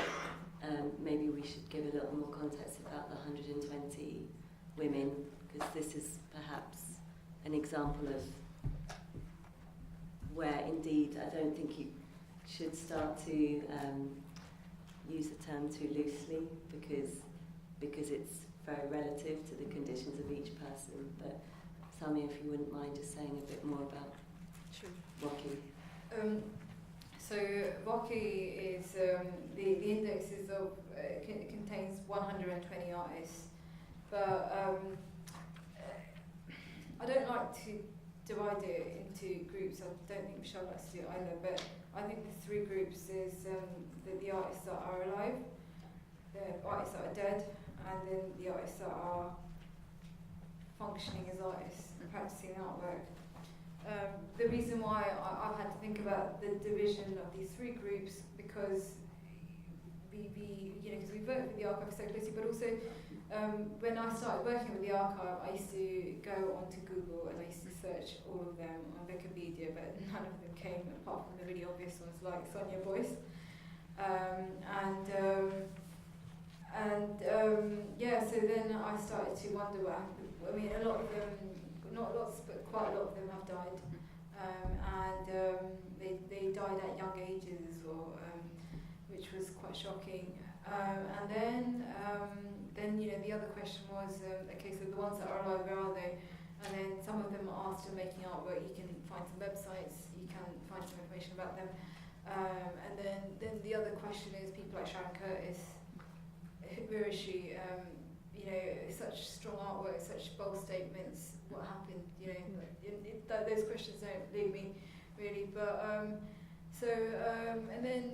maybe we should give a little more context about the 120 women, because this is perhaps an example of where indeed I don't think you should start to use the term too loosely because it's very relative to the conditions of each person. But Samia, if you wouldn't mind just saying a bit more about Wiki. So Wiki is the index is of contains 120 artists, but I don't like to divide it into groups. I don't think Michelle likes to do it either, but I think the three groups is the artists that are alive, the artists that are dead, and then the artists that are functioning as artists and practicing artwork. The reason why I've had to think about the division of these three groups because because we work with the archive so closely, but also when I started working with the archive, I used to go onto Google and I used to search all of them on Wikipedia, but none of them came apart from the really obvious ones like Sonia Boyce. So then I started to wonder what happened. I mean, a lot of them, not lots, but quite a lot of them have died. They died at young ages as well, which was quite shocking. And then the other question was, okay, so the ones that are alive, where are they? And then some of them are still making artwork. You can find some websites, you can find some information about them. And then the other question is people like Sharon Curtis. Where is she? Such strong artwork, such bold statements. What happened? Those questions don't leave me really. But and then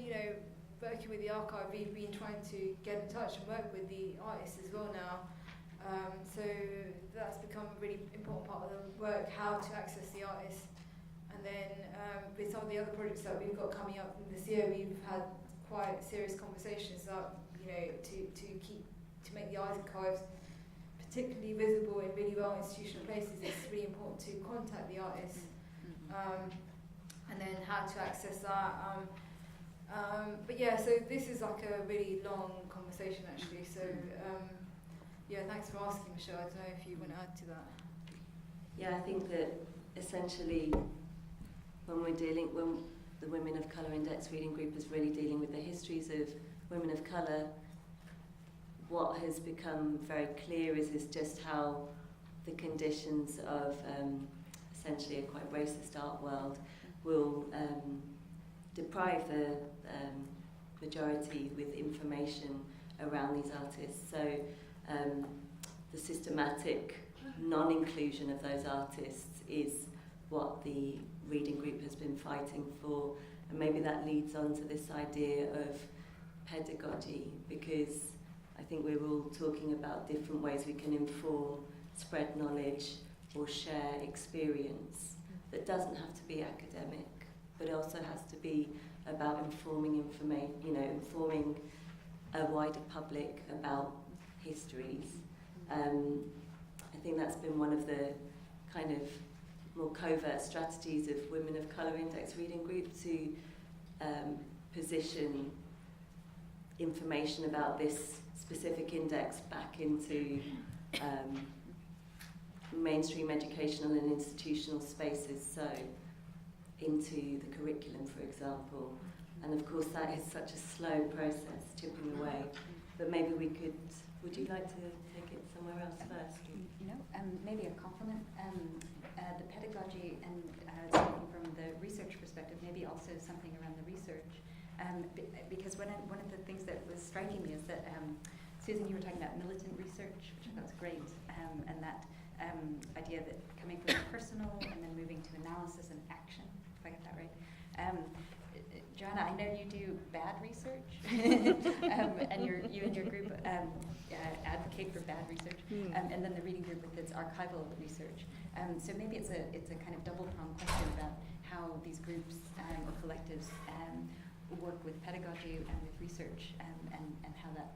working with the archive, we've been trying to get in touch and work with the artists as well now. So that's become a really important part of the work, how to access the artists. And then with some of the other projects that we've got coming up this year, we've had quite serious conversations that to make the archives particularly visible in really well institutional places. It's really important to contact the artists, and then how to access that. So this is like a really long conversation actually. So thanks for asking, Michelle. I don't know if you want to add to that. Yeah, I think that essentially when the Women of Colour Index Reading Group is really dealing with the histories of women of colour, what has become very clear is just how the conditions of essentially a quite racist art world will deprive the majority with information around these artists. So the systematic non-inclusion of those artists is what the reading group has been fighting for, and maybe that leads on to this idea of pedagogy, because I think we're all talking about different ways we can inform, spread knowledge, or share experience that doesn't have to be academic, but also has to be about informing a wider public about histories. I think that's been one of the kind of more covert strategies of Women of Colour Index Reading Group to position information about this specific index back into mainstream educational and institutional spaces, so into the curriculum, for example. And of course that is such a slow process, chipping away. But maybe would you like to take it somewhere else first? No, maybe a compliment. The pedagogy, and speaking from the research perspective, maybe also something around the research. Because one of the things that was striking me is that, Susan, you were talking about militant research, which I thought was great, and that idea that coming from the personal and then moving to analysis and action, if I get that right. Johanna, I know you do bad research, and you and your group advocate for bad research, and then the reading group with its archival research. So maybe it's a kind of double-pronged question about how these groups or collectives work with pedagogy and with research, and how that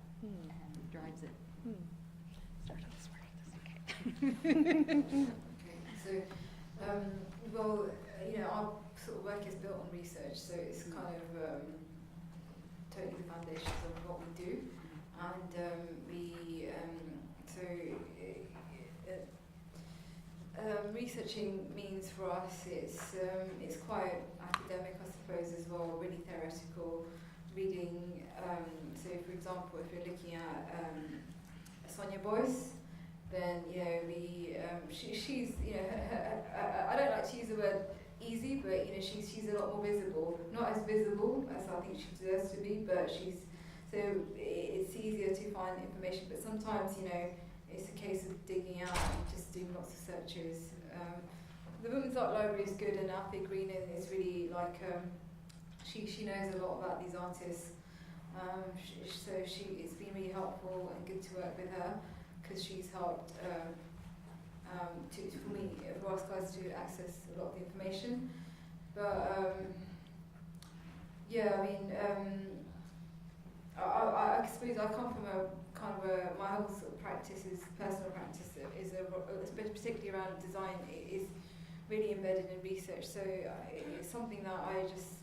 drives it. Start on this word. Okay. So, our sort of work is built on research, so it's kind of totally the foundations of what we do, and research researching means for us, it's quite academic, I suppose, as well, really theoretical reading. So, for example, if you're looking at Sonia Boyce, then she's I don't like to use the word easy, but she's a lot more visible. Not as visible as I think she deserves to be, but it's easier to find information. But sometimes it's a case of digging out and just doing lots of searches. The Women's Art Library is good, and Alfie Greenan is really like she knows a lot about these artists. So it's been really helpful and good to work with her, because she's helped for us guys to access a lot of the information. But I suppose I come from a kind of my whole sort of personal practice is particularly around design, is really embedded in research. So it's something that I just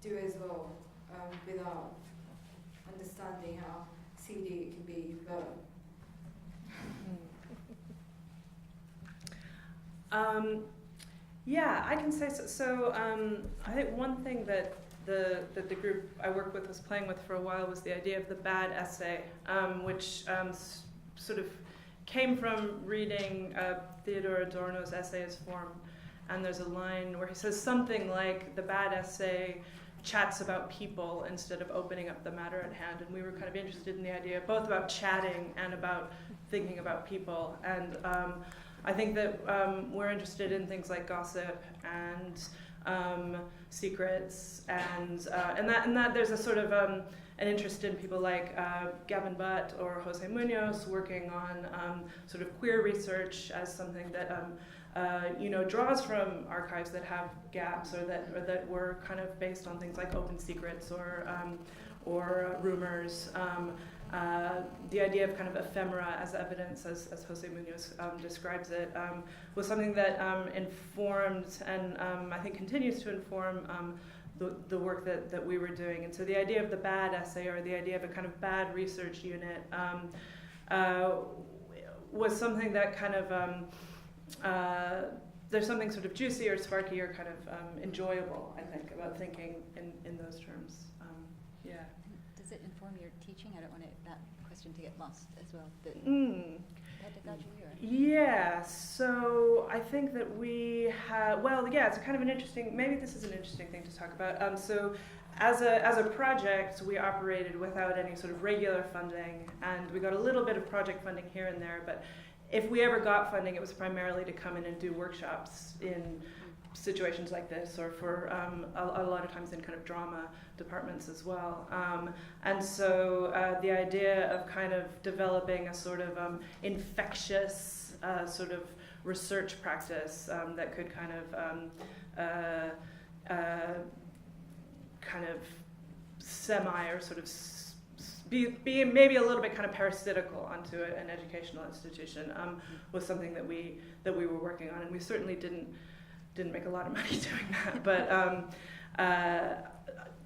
do as well, without understanding how seedy it can be. But I can say so. So I think one thing that the group I work with was playing with for a while was the idea of the bad essay, which sort of came from reading Theodor Adorno's Essays Form. And there's a line where he says something like, the bad essay chats about people instead of opening up the matter at hand. And we were kind of interested in the idea both about chatting and about thinking about people. And I think that we're interested in things like gossip and secrets, and that there's a sort of an interest in people like Gavin Butt or Jose Munoz working on sort of queer research as something that draws from archives that have gaps, or that were kind of based on things like open secrets or rumors. The idea of kind of ephemera as evidence, as Jose Munoz describes it, was something that informed and I think continues to inform the work that we were doing. And so the idea of the bad essay, or the idea of a kind of bad research unit, was something that kind of there's something sort of juicy or sparky or kind of enjoyable, I think, about thinking in those terms. Does it inform your teaching? I don't want that question to get lost as well. Pedagogy? Yeah, so I think that we have, it's kind of an interesting, maybe this is an interesting thing to talk about. So as a project, we operated without any sort of regular funding, and we got a little bit of project funding here and there, but if we ever got funding, it was primarily to come in and do workshops in situations like this, or for a lot of times in kind of drama departments as well. And so the idea of kind of developing a sort of infectious sort of research practice that could kind of semi or sort of be maybe a little bit kind of parasitical onto an educational institution was something that we were working on, and we certainly didn't make a lot of money doing that, but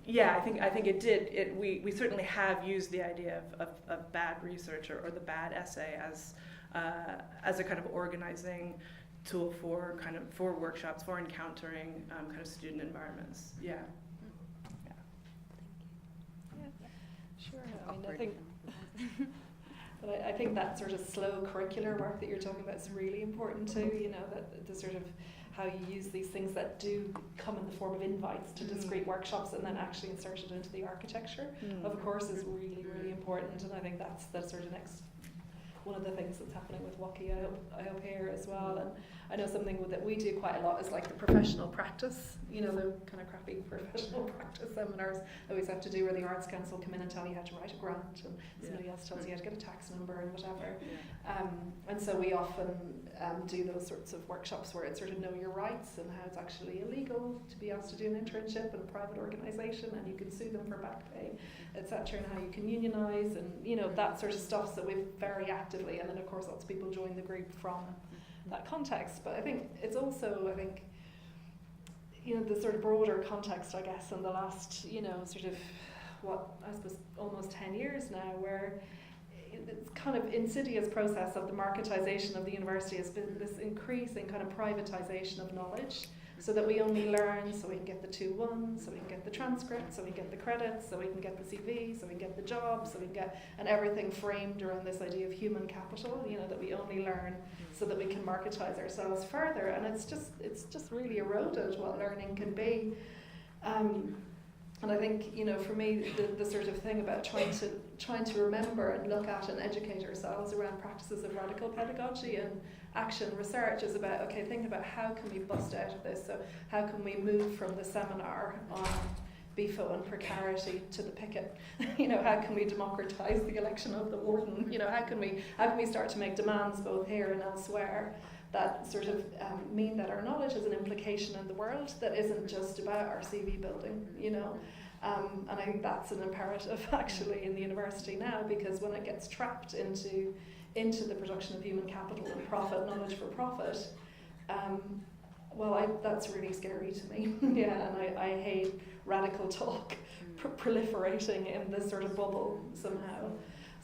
I think it did. We certainly have used the idea of bad research or the bad essay as a kind of organizing tool for workshops, for encountering kind of student environments. Yeah. Sure. I think that sort of slow curricular work that you're talking about is really important too. That the sort of how you use these things that do come in the form of invites to discrete workshops and then actually insert it into the architecture of a course is really, really important. And I think that's sort of one of the things that's happening with Wiki, I hope here as well. And I know something that we do quite a lot is like the professional practice, the kind of crappy professional practice seminars that we have to do where the Arts Council come in and tell you how to write a grant, and somebody else tells you how to get a tax number and whatever. And so we often do those sorts of workshops where it's sort of know your rights and how it's actually illegal to be asked to do an internship in a private organisation, and you can sue them for back pay, etc., and how you can unionise, and that sort of stuff. So we've very actively, and then of course lots of people join the group from that context. But I think it's also, the sort of broader context, I guess, in the last, sort of, I suppose almost 10 years now, where, it's kind of insidious process of the marketisation of the university has been this increasing kind of privatisation of knowledge, so that we only learn so we can get the 2-1, so we can get the transcript, so we can get the credits, so we can get the CV, so we can get the job, so we can get, and everything framed around this idea of human capital, you know, that we only learn so that we can marketise ourselves further, and it's just really eroded what learning can be. And I think, you know, for me, the sort of thing about trying to remember and look at and educate ourselves around practices of radical pedagogy and action research is about, okay, thinking about how can we bust out of this? So how can we move from the seminar on BFO and precarity to the picket? You know, how can we democratise the election of the warden? You know, how can we start to make demands both here and elsewhere that sort of mean that our knowledge has an implication in the world that isn't just about our CV building, you know. And I think that's an imperative actually in the university now, because when it gets trapped into the production of human capital and profit, knowledge for profit, that's really scary to me. Yeah, and I hate radical talk proliferating in this sort of bubble somehow.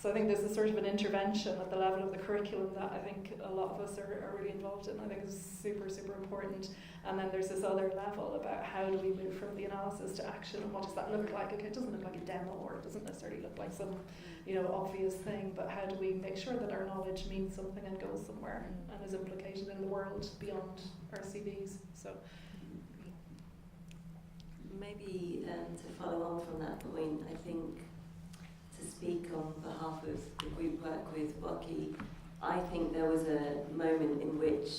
So I think there's a sort of an intervention at the level of the curriculum that I think a lot of us are really involved in. I think it's super, super important. And then there's this other level about how do we move from the analysis to action, and what does that look like? Okay, it doesn't look like a demo, or it doesn't necessarily look like some, you know, obvious thing, but how do we make sure that our knowledge means something and goes somewhere and is implicated in the world beyond our CVs? So maybe to follow on from that point, I think to speak on behalf of the group work with Wiki, I think there was a moment in which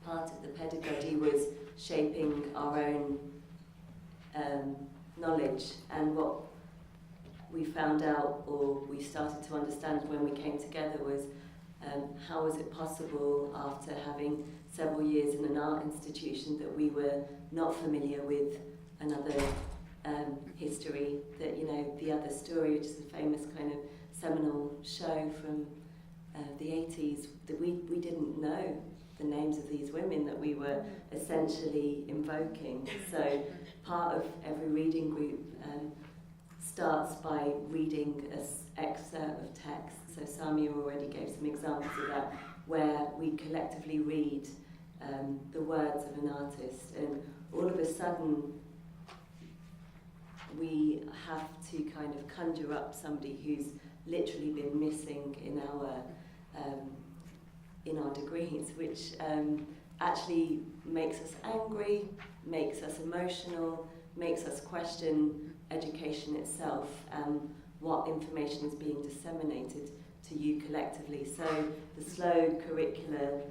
part of the pedagogy was shaping our own knowledge, and what we found out, or we started to understand when we came together, was how was it possible, after having several years in an art institution, that we were not familiar with another history, that, you know, The Other Story, which is a famous kind of seminal show from the 80s, that we didn't know the names of these women that we were essentially invoking. So part of every reading group starts by reading an excerpt of text. So Samia already gave some examples of that, where we collectively read the words of an artist, and all of a sudden we have to kind of conjure up somebody who's literally been missing in our degrees, which actually makes us angry, makes us emotional, makes us question education itself and what information is being disseminated to you collectively. So the slow curricular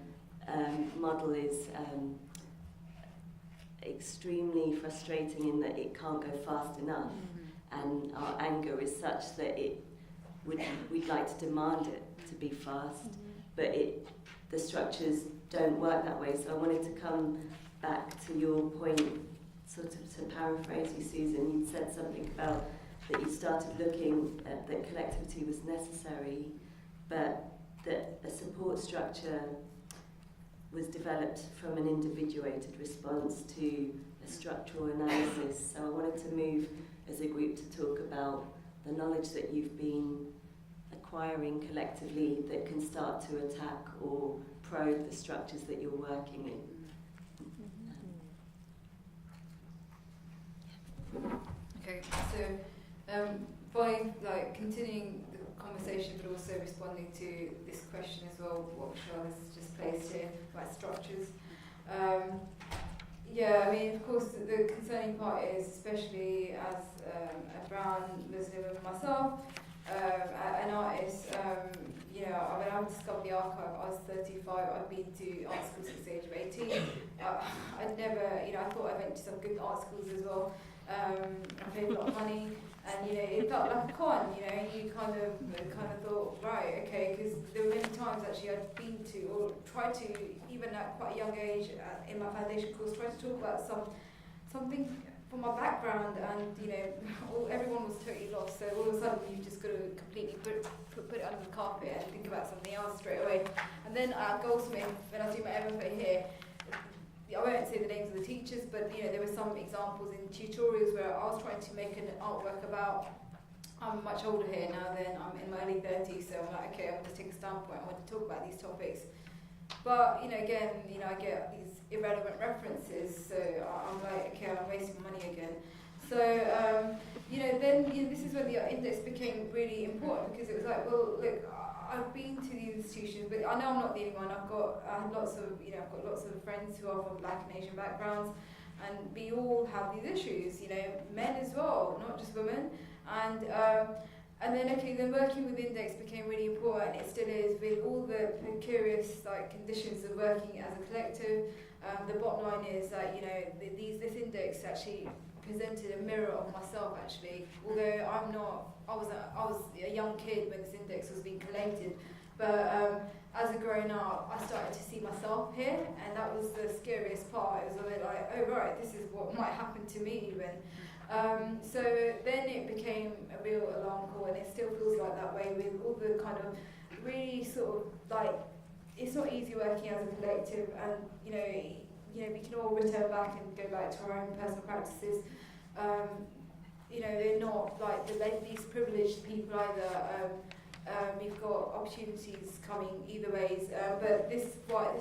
model is extremely frustrating in that it can't go fast enough, and our anger is such that we'd like to demand it to be fast, but the structures don't work that way. So I wanted to come back to your point, sort of to paraphrase you, Susan. You said something about that you started looking at that collectivity was necessary, but that a support structure was developed from an individuated response to a structural analysis. So I wanted to move as a group to talk about the knowledge that you've been acquiring collectively that can start to attack or probe the structures that you're working in. Okay, so by continuing the conversation, but also responding to this question as well, what Michelle has just placed here about structures. Yeah, I mean, of course, the concerning part is, especially as a brown Muslim woman myself, an artist, you know, I mean, I've discovered the archive. I was 35. I've been to art schools since the age of 18. I'd never, you know, I thought I went to some good art schools as well. I paid a lot of money, and you know, it felt like a con. You know, and you kind of thought, right, okay, because there were many times actually I'd been to or tried to, even at quite a young age in my foundation course, try to talk about something from my background, and you know, everyone was totally lost. So all of a sudden, you've just got to completely put it under the carpet and think about something else straight away. And then at Goldsmiths, when I do my MFA here, I won't say the names of the teachers, but you know, there were some examples in tutorials where I was trying to make an artwork about I'm much older here now than I'm in my early 30s, so I'm like, okay, I'm just taking a standpoint. I want to talk about these topics. But, again, I get these irrelevant references, so I'm like, okay, I'm wasting money again. So, then this is when the index became really important, because it was like, well, look, I've been to these institutions, but I know I'm not the only one. I've got lots of friends who are from Black and Asian backgrounds, and we all have these issues, men as well, not just women. And then working with Index became really important. It still is, with all the precarious conditions of working as a collective. The bottom line is that this index actually presented a mirror of myself, actually. Although I was a young kid when this index was being collated, but as a grown up, I started to see myself here, and that was the scariest part. It was a bit like, oh right, this is what might happen to me even. So then it became a real alarm call, and it still feels like that way with all the kind of really sort of it's not easy working as a collective, and we can all return back and go back to our own personal practices. They're not like the least privileged people either. We've got opportunities coming either ways, but this is why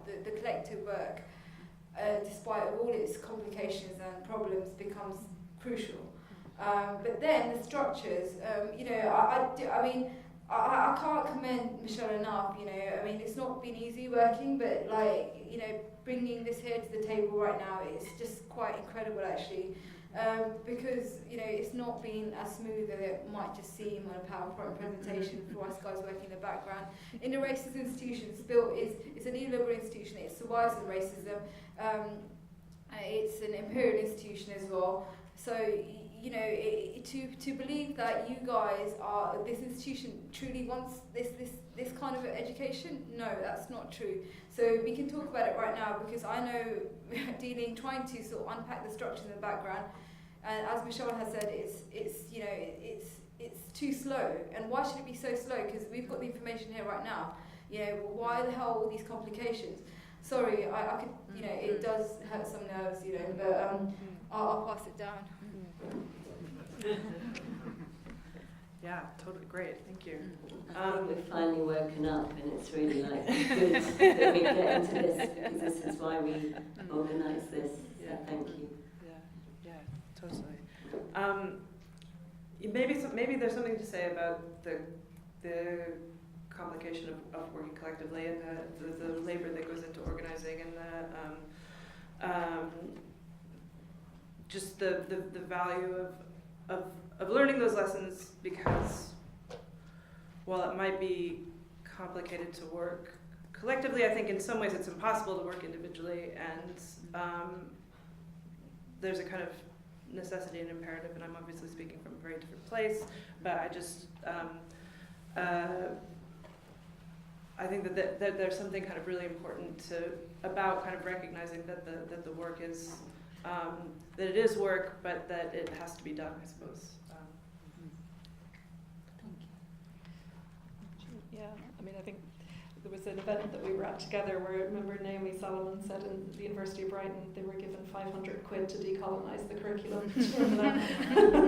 the collective work, despite all its complications and problems, becomes crucial. But then the structures, I can't commend Michelle enough. It's not been easy working, but bringing this here to the table right now is just quite incredible, actually. Because it's not been as smooth as it might just seem on a PowerPoint presentation for us guys working in the background. In a racist institution, it's a neoliberal institution. It survives with racism. It's an imperial institution as well. So to believe that you guys this institution truly wants this kind of education, no, that's not true. So we can talk about it right now, because I know trying to sort of unpack the structure in the background, and as Michelle has said, it's too slow. And why should it be so slow? Because we've got the information here right now. Why the hell all these complications? Sorry, I could, it does hurt some nerves, but I'll pass it down. Yeah, totally great. Thank you. I think we've finally woken up, and it's really good that we get into this, because this is why we organise this. So thank you. Yeah, totally. Maybe there's something to say about the complication of working collectively, and the labour that goes into organising, and just the value of learning those lessons, because while it might be complicated to work collectively, I think in some ways it's impossible to work individually, and there's a kind of necessity and imperative, and I'm obviously speaking from a very different place, but I just I think that there's something kind of really important about kind of recognizing that the work is that it is work, but that it has to be done, I suppose. Yeah, I think there was an event that we were at together where I remember Naomi Solomon said in the University of Brighton they were given 500 quid to decolonise the curriculum,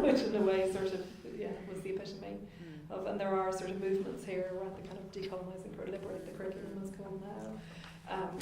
which in a way sort of was the epitome of, and there are sort of movements here around the kind of decolonising or liberate the curriculum as called now,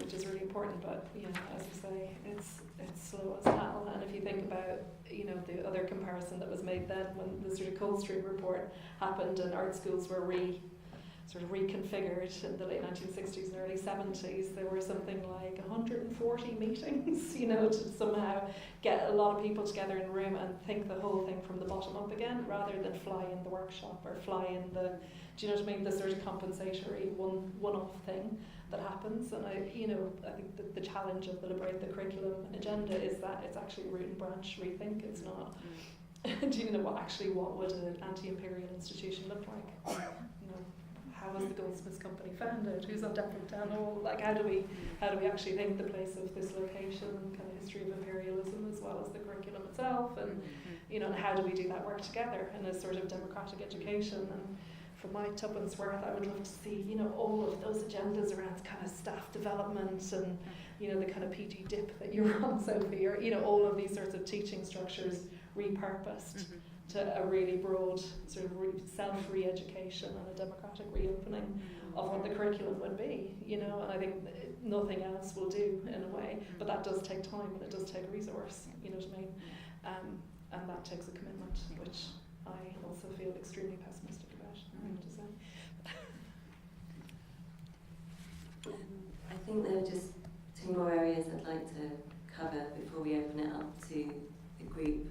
which is really important, but as you say, it's slow as hell. And if you think about the other comparison that was made then when the sort of Cold Stream report happened and art schools were reconfigured in the late 1960s and early 70s, there were something like 140 meetings, to somehow get a lot of people together in a room and think the whole thing from the bottom up again, rather than fly in the workshop or fly in the, do you know what I mean, the sort of compensatory one-off thing that happens. And I think that the challenge of the Liberate the Curriculum agenda is that it's actually a root and branch rethink. It's not, do you know what would an anti-imperial institution look like? How was the Goldsmiths company founded? Who's on Definite Town Hall? How do we actually think the place of this location and kind of history of imperialism as well as the curriculum itself, and and how do we do that work together in a sort of democratic education? And for my tuppence worth, I would love to see all of those agendas around kind of staff development and the kind of PT dip that you're on, Sophie, or all of these sorts of teaching structures repurposed to a really broad sort of self-re-education and a democratic reopening of what the curriculum would be, you know, and I think nothing else will do in a way, but that does take time and it does take resource, you know what I mean, and that takes a commitment, which I also feel extremely pessimistic about, I have to say. I think there are just two more areas I'd like to cover before we open it up to the group.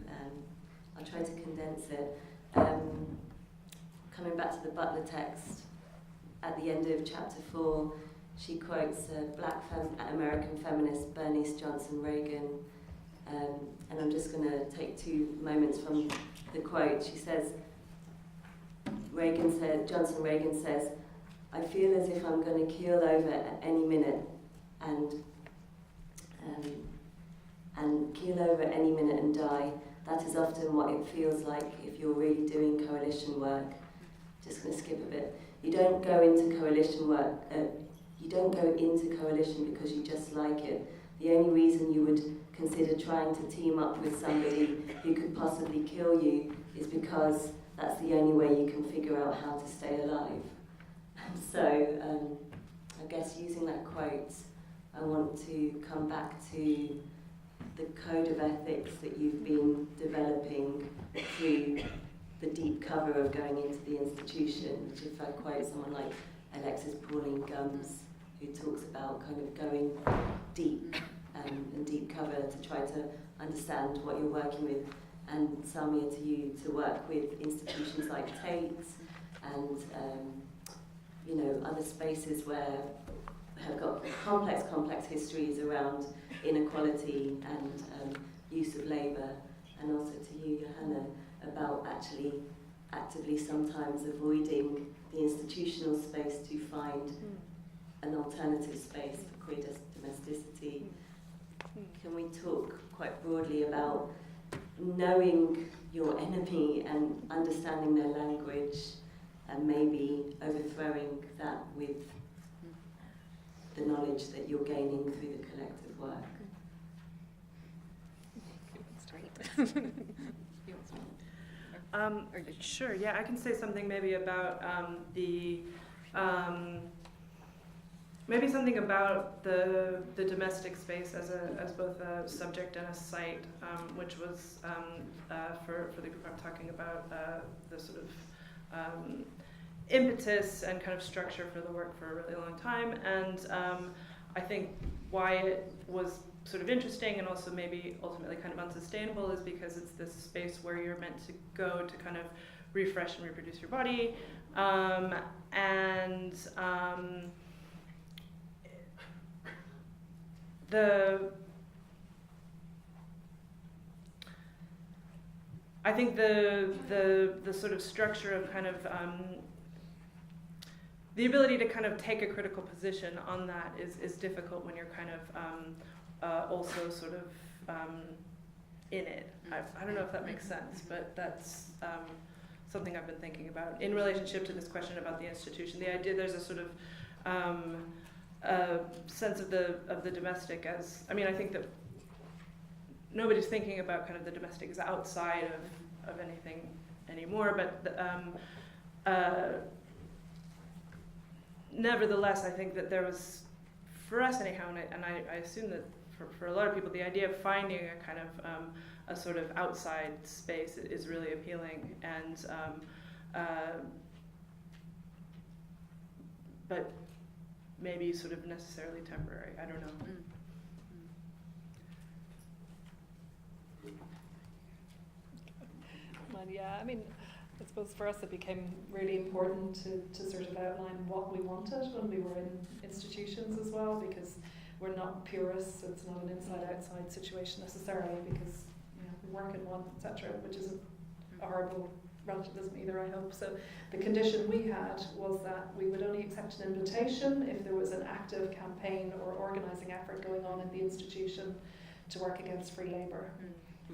I'll try to condense it. Coming back to the Butler text, at the end of chapter 4, she quotes Black American feminist Bernice Johnson Reagan, and I'm just going to take 2 moments from the quote. She says, Johnson Reagan says, "I feel as if I'm going to keel over at any minute and keel over at any minute and die. That is often what it feels like if you're really doing coalition work." Just going to skip a bit. You don't go into coalition work. You don't go into coalition because you just like it. The only reason you would consider trying to team up with somebody who could possibly kill you is because that's the only way you can figure out how to stay alive. And so, I guess using that quote, I want to come back to the code of ethics that you've been developing through the deep cover of going into the institution, which if I quote someone like Alexis Pauline Gumbs, who talks about kind of going deep and deep cover to try to understand what you're working with, and Samia, to you, to work with institutions like Tate and you know, other spaces where have got complex histories around inequality and use of labour, and also to you, Johanna, about actually actively sometimes avoiding the institutional space to find an alternative space for queer domesticity. Can we talk quite broadly about knowing your enemy and understanding their language and maybe overthrowing that with the knowledge that you're gaining through the collective work? Sure, yeah, I can say something maybe about maybe something about the domestic space as both a subject and a site, which was for the group I'm talking about, the sort of impetus and kind of structure for the work for a really long time, and I think why it was sort of interesting and also maybe ultimately kind of unsustainable is because it's this space where you're meant to go to kind of refresh and reproduce your body, I think the sort of structure of kind of the ability to kind of take a critical position on that is difficult when you're kind of also sort of in it. I don't know if that makes sense, but that's something I've been thinking about in relationship to this question about the institution. The idea there's a sort of sense of the domestic as, I mean, I think that nobody's thinking about kind of the domestic as outside of anything anymore, but nevertheless, I think that there was, for us anyhow, and I assume that for a lot of people, the idea of finding a kind of a sort of outside space is really appealing, and but maybe sort of necessarily temporary. I don't know. Well, yeah, I mean, I suppose for us it became really important to sort of outline what we wanted when we were in institutions as well, because we're not purists. It's not an inside-outside situation necessarily, because we work in one, etc., which isn't a horrible relativism either, I hope. So the condition we had was that we would only accept an invitation if there was an active campaign or organising effort going on in the institution to work against free labour.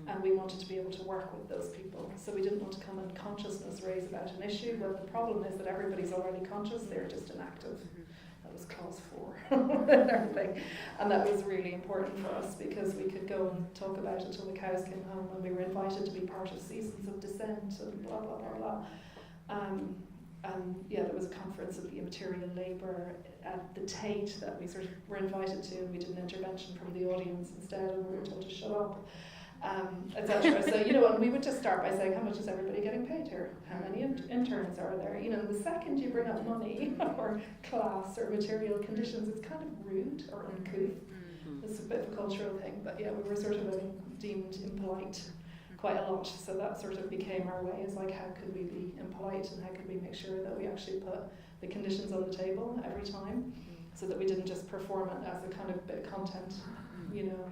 And we wanted to be able to work with those people. So we didn't want to come and consciousness raise about an issue, but the problem is that everybody's already conscious, they're just inactive. That was clause 4. and everything. And that was really important for us because we could go and talk about it till the cows came home, and we were invited to be part of Seasons of Dissent and blah, blah, blah, blah. And yeah, there was a conference of the immaterial labour at the Tate that we sort of were invited to, and we did an intervention from the audience instead, and we were told to shut up, etc. So, you know, and we would just start by saying, how much is everybody getting paid here? How many interns are there? You know, the second you bring up money or class or material conditions, it's kind of rude or uncouth. It's a bit of a cultural thing, but yeah, we were sort of deemed impolite quite a lot, so that sort of became our way, is like, how could we be impolite and how could we make sure that we actually put the conditions on the table every time, so that we didn't just perform it as a kind of bit of content, you know.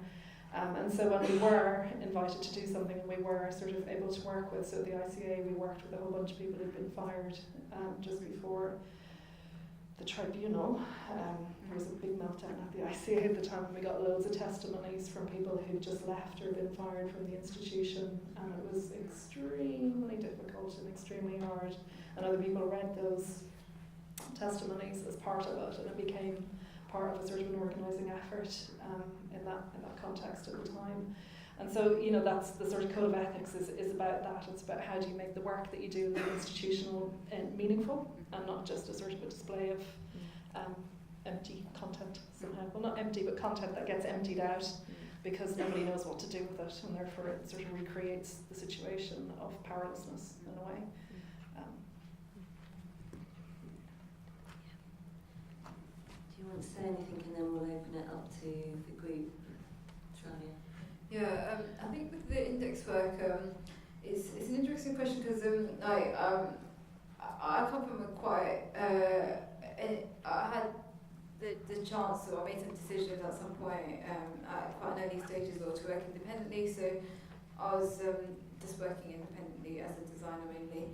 And so when we were invited to do something and we were sort of able to work with, so the ICA, we worked with a whole bunch of people who'd been fired just before the tribunal. There was a big meltdown at the ICA at the time, and we got loads of testimonies from people who'd just left or been fired from the institution, and it was extremely difficult and extremely hard. And other people read those testimonies as part of it, and it became part of a sort of an organising effort in that context at the time. And so, you know, that's the sort of code of ethics is about that. It's about how do you make the work that you do in the institutional meaningful, and not just a sort of a display of empty content somehow. Well, not empty, but content that gets emptied out because nobody knows what to do with it, and therefore it sort of recreates the situation of powerlessness in a way. Do you want to say anything, and then we'll open it up to the group? Charlie? Yeah, I think with the index work, it's an interesting question because I come from a quite I had the chance, or I made some decisions at some point at quite an early stage as well to work independently. So I was just working independently as a designer mainly.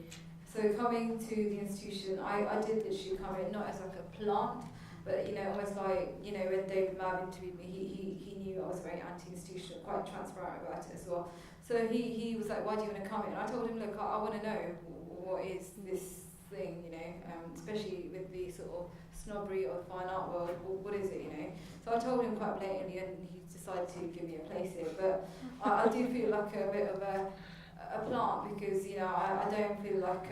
So coming to the institution, I did literally come in not as like a plant, but, you know, almost like, you know, when David Mab interviewed me, he knew I was very anti-institutional, quite transparent about it as well. So he was like, why do you want to come in? And I told him, look, I want to know what is this thing, you know, especially with the sort of snobbery of the fine art world, what is it, you know? So I told him quite blatantly, and he decided to give me a place here. But I do feel like a bit of a plant, because, you know, I don't feel like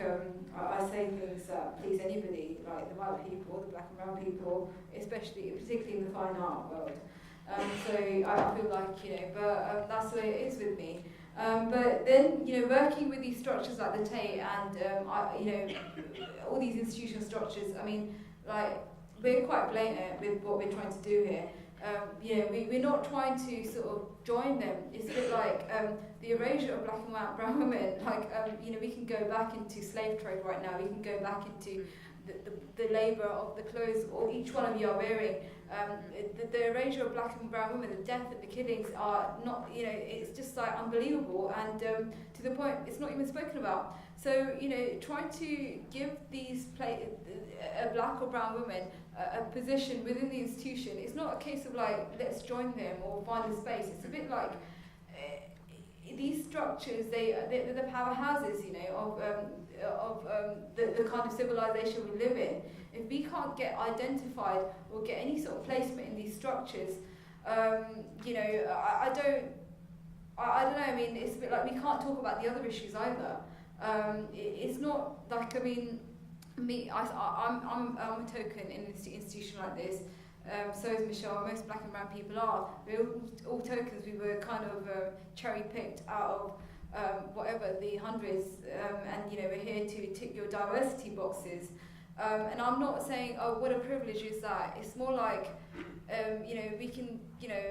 I say things that please anybody, like the white people, the black and brown people, particularly in the fine art world. So I feel like, you know, but that's the way it is with me. But then, you know, working with these structures like the Tate and, you know, all these institutional structures, I mean, like, we're quite blatant with what we're trying to do here. You know, we're not trying to sort of join them. It's a bit like the erasure of black and brown women. Like, you know, we can go back into slave trade right now. We can go back into the labour of the clothes or each one of you are wearing. The erasure of black and brown women, the death and the killings are not, you know, it's just like unbelievable, and to the point it's not even spoken about. So, you know, trying to give these a black or brown woman a position within the institution, it's not a case of like, let's join them or find a space. It's a bit like these structures, they're the powerhouses, you know, of the kind of civilization we live in. If we can't get identified or get any sort of placement in these structures, you know, I don't know. I mean, it's a bit like we can't talk about the other issues either. It's not like, I mean, I'm a token in an institution like this. So is Michelle. Most black and brown people are. We're all tokens. We were kind of cherry picked out of whatever the hundreds, and, you know, we're here to tick your diversity boxes. And I'm not saying, oh, what a privilege is that. It's more like, you know, we can, you know,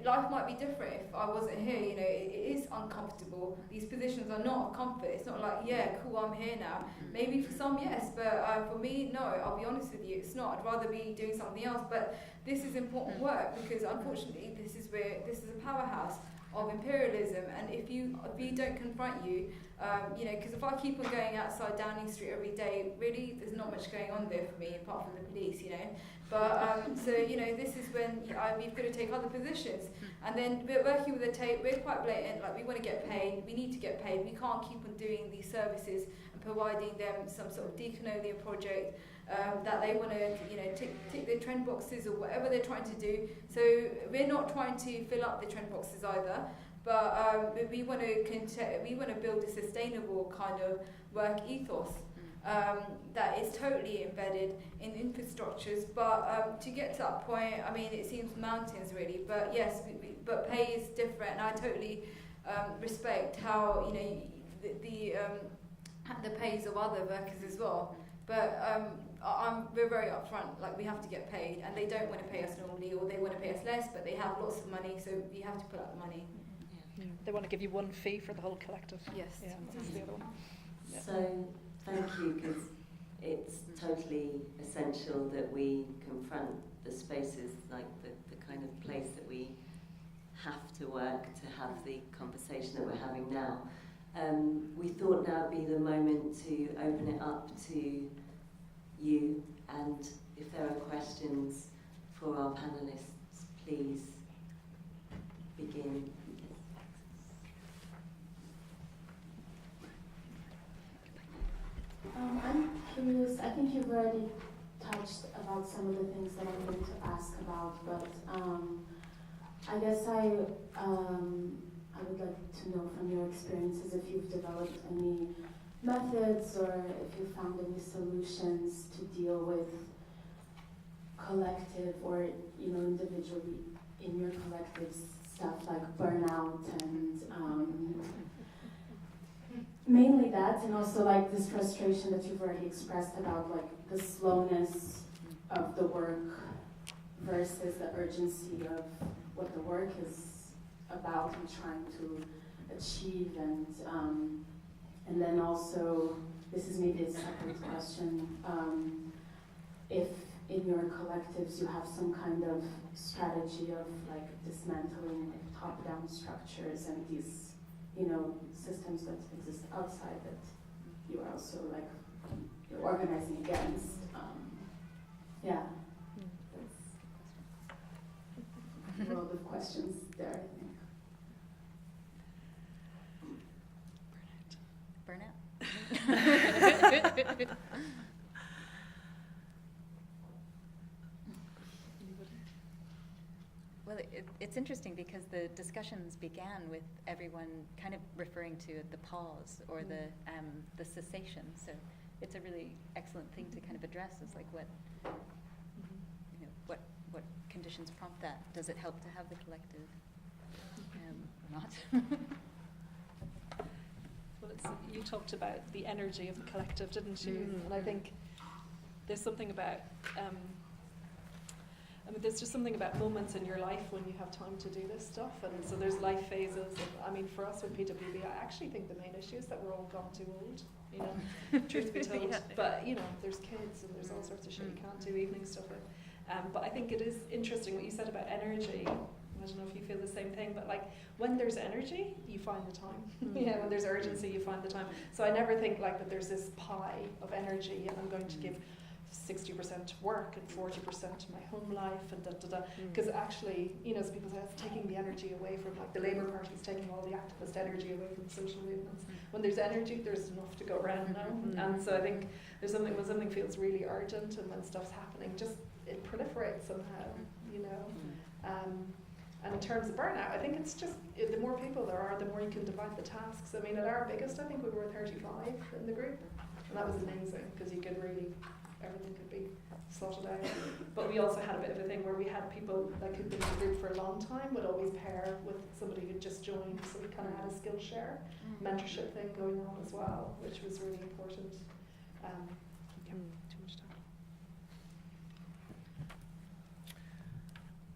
life might be different if I wasn't here. You know, it is uncomfortable. These positions are not of comfort. It's not like, yeah, cool, I'm here now. Maybe for some, yes, but for me, no. I'll be honest with you, it's not. I'd rather be doing something else. But this is important work, because unfortunately, this is a powerhouse of imperialism, and if you don't confront you know, because if I keep on going outside Downing Street every day, really, there's not much going on there for me apart from the police, you know. But so, you know, this is when you've got to take other positions. And then we're working with the Tate. We're quite blatant. Like, we want to get paid. We need to get paid. We can't keep on doing these services and providing them some sort of decolonial project that they want to, you know, tick their the trend boxes or whatever they're trying to do. So we're not trying to fill up the trend boxes either, but we want to build a sustainable kind of work ethos that is totally embedded in infrastructures. But to get to that point, I mean, it seems mountains really. But yes, but pay is different, and I totally respect how the pays of other workers as well. But we're very upfront, like we have to get paid, and they don't want to pay us normally, or they want to pay us less, but they have lots of money, so you have to put up the money. They want to give you one fee for the whole collective. Yes. Yeah, that's the other one. Yeah. So thank you, because it's totally essential that we confront the spaces, like the kind of place that we have to work to have the conversation that we're having now. We thought now would be the moment to open it up to you, and if there are questions for our panellists, please begin. I'm curious, I think you've already touched about some of the things that I'm going to ask about, but I guess I would like to know from your experiences if you've developed any methods or if you found any solutions to deal with collective or individually in your collective stuff like burnout and mainly that, and also like this frustration that you've already expressed about like the slowness of the work versus the urgency of what the work is about and trying to achieve, and then also, this is maybe a separate question, if in your collectives you have some kind of strategy of like dismantling like top-down structures and these systems that exist outside that you are also like you're organizing against. Yeah, that's a world of questions there, I think. Burnout. Well, it's interesting because the discussions began with everyone kind of referring to the pause or the cessation. So it's a really excellent thing to kind of address. Is like what conditions prompt that? Does it help to have the collective or not? Well, you talked about the energy of the collective, didn't you? And I think there's something about. There's just something about moments in your life when you have time to do this stuff, and so there's life phases. For us with PWB, I actually think the main issue is that we're all gone too old. Truth be told. Yeah. But there's kids and there's all sorts of shit you can't do, evening stuff. But I think it is interesting what you said about energy. I don't know if you feel the same thing, but like when there's energy, you find the time. When there's urgency, you find the time. So I never think like that there's this pie of energy and I'm going to give 60% to work and 40% to my home life and because actually, as people say, it's taking the energy away from like the Labour Party is taking all the activist energy away from the social movements. When there's energy, there's enough to go around now. And so I think there's something when something feels really urgent and when stuff's happening, just it proliferates somehow, And in terms of burnout, I think it's just the more people there are, the more you can divide the tasks. At our biggest, I think we were 35 in the group, and that was amazing because you could really. Everything could be slotted out. But we also had a bit of a thing where we had people that had been in the group for a long time would always pair with somebody who'd just joined, so we kind of had a skill share, mentorship thing going on as well, which was really important. Too much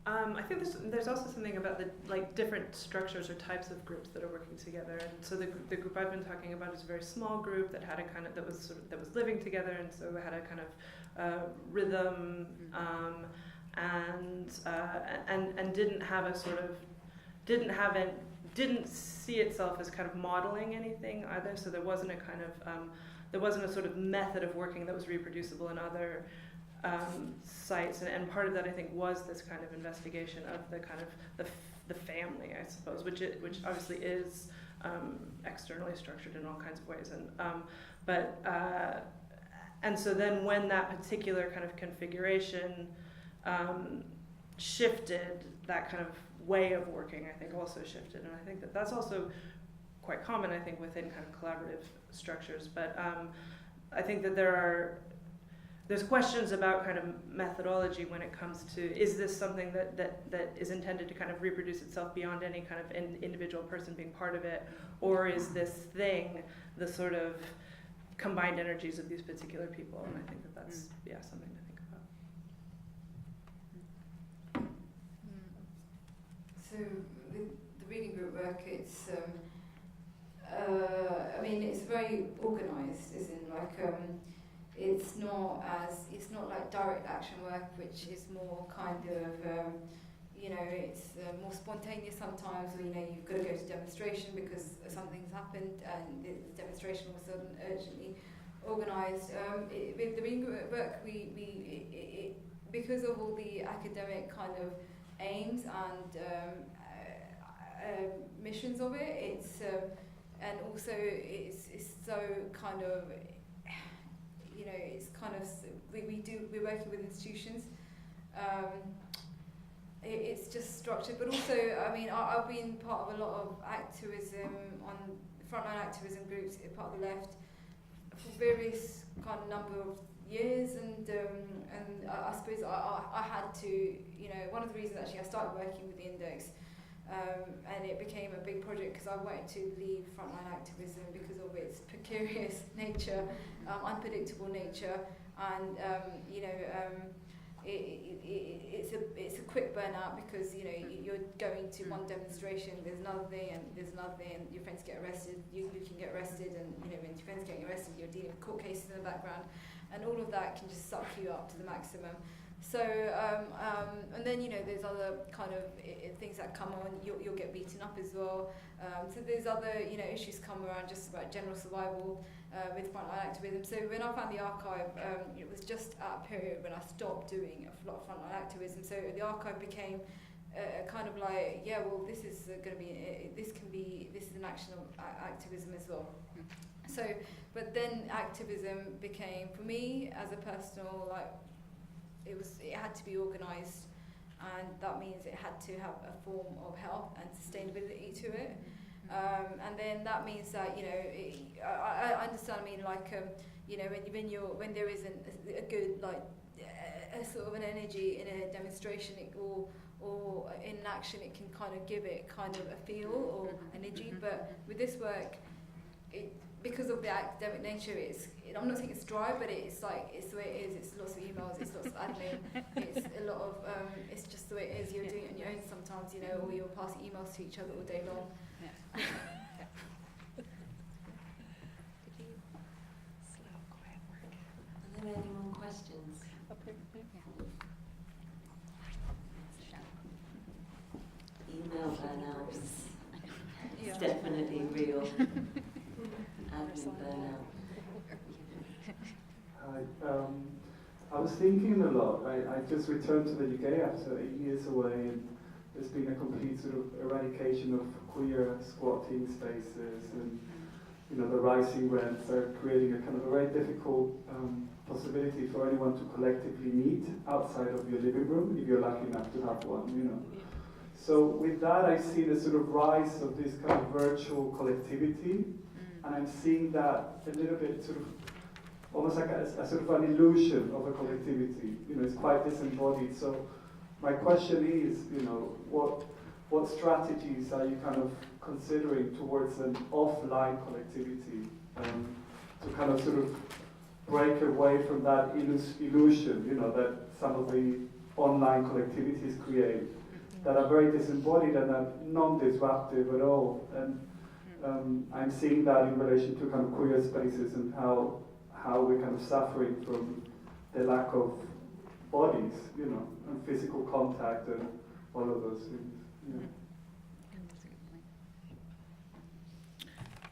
time. I think there's also something about the different structures or types of groups that are working together. And so the group I've been talking about is a very small group that had a kind of that was living together, and so we had a kind of rhythm and didn't have a sort of didn't see itself as kind of modeling anything either. So there wasn't a kind of there wasn't a sort of method of working that was reproducible in other sites, and part of that I think was this kind of investigation of the kind of the family, I suppose, which obviously is externally structured in all kinds of ways, and so then when that particular kind of configuration shifted, that kind of way of working, I think, also shifted. And I think that that's also quite common, I think, within kind of collaborative structures. But I think that there's questions about kind of methodology when it comes to, is this something that is intended to kind of reproduce itself beyond any kind of individual person being part of it, or is this thing the sort of combined energies of these particular people? And I think that that's something to think about. So the reading group work, it's I mean, it's very organised, as in like it's not like direct action work, which is more kind of it's more spontaneous sometimes, or you've got to go to demonstration because something's happened and the demonstration all of a sudden urgently organised. With the reading group work, we because of all the academic kind of aims and missions of it, it's and also it's so kind of it's kind of we're working with institutions. It's just structured, but also I mean I've been part of a lot of activism on frontline activism groups, part of the left, for various kind of number of years, and I suppose I had to, one of the reasons actually I started working with the Index, and it became a big project because I wanted to leave frontline activism because of its precarious nature, unpredictable nature, and it's a quick burnout because you're going to one demonstration, there's another thing, and there's another thing, and your friends get arrested, you can get arrested, and when your friends getting arrested, you're dealing with court cases in the background, and all of that can just suck you up to the maximum. So and then there's other kind of things that come on. You'll get beaten up as well. So there's other issues come around just about general survival with frontline activism. So when I found the archive, it was just at a period when I stopped doing a lot of frontline activism. So the archive became kind of like, this is going to be this is an action of activism as well. So, but then activism became, for me as a personal, like, it had to be organised, and that means it had to have a form of health and sustainability to it. And then that means that I understand. I mean, like when there isn't a good a sort of an energy in a demonstration, or in an action, it can kind of give it kind of a feel or energy. But with this work, because of the academic nature, I'm not saying it's dry, but it's the way it is. It's lots of emails, it's lots of admin, it's a lot of, it's just the way it is. You're doing it on your own sometimes, or you're passing emails to each other all day long. Yeah. Are there any more questions? Email burnouts. It's definitely real. Admin burnout. Hi. I was thinking a lot. I just returned to the UK after 8 years away, and there's been a complete sort of eradication of queer squatting spaces, and the rising rents are creating a kind of a very difficult possibility for anyone to collectively meet outside of your living room, if you're lucky enough to have one. So with that, I see the sort of rise of this kind of virtual collectivity, and I'm seeing that a little bit sort of almost like a sort of an illusion of a collectivity. It's quite disembodied. So my question is, what strategies are you kind of considering towards an offline collectivity to kind of sort of break away from that illusion, that some of the online collectivities create, that are very disembodied and are non-disruptive at all. And I'm seeing that in relation to kind of queer spaces and how we're kind of suffering from the lack of bodies, and physical contact and all of those things.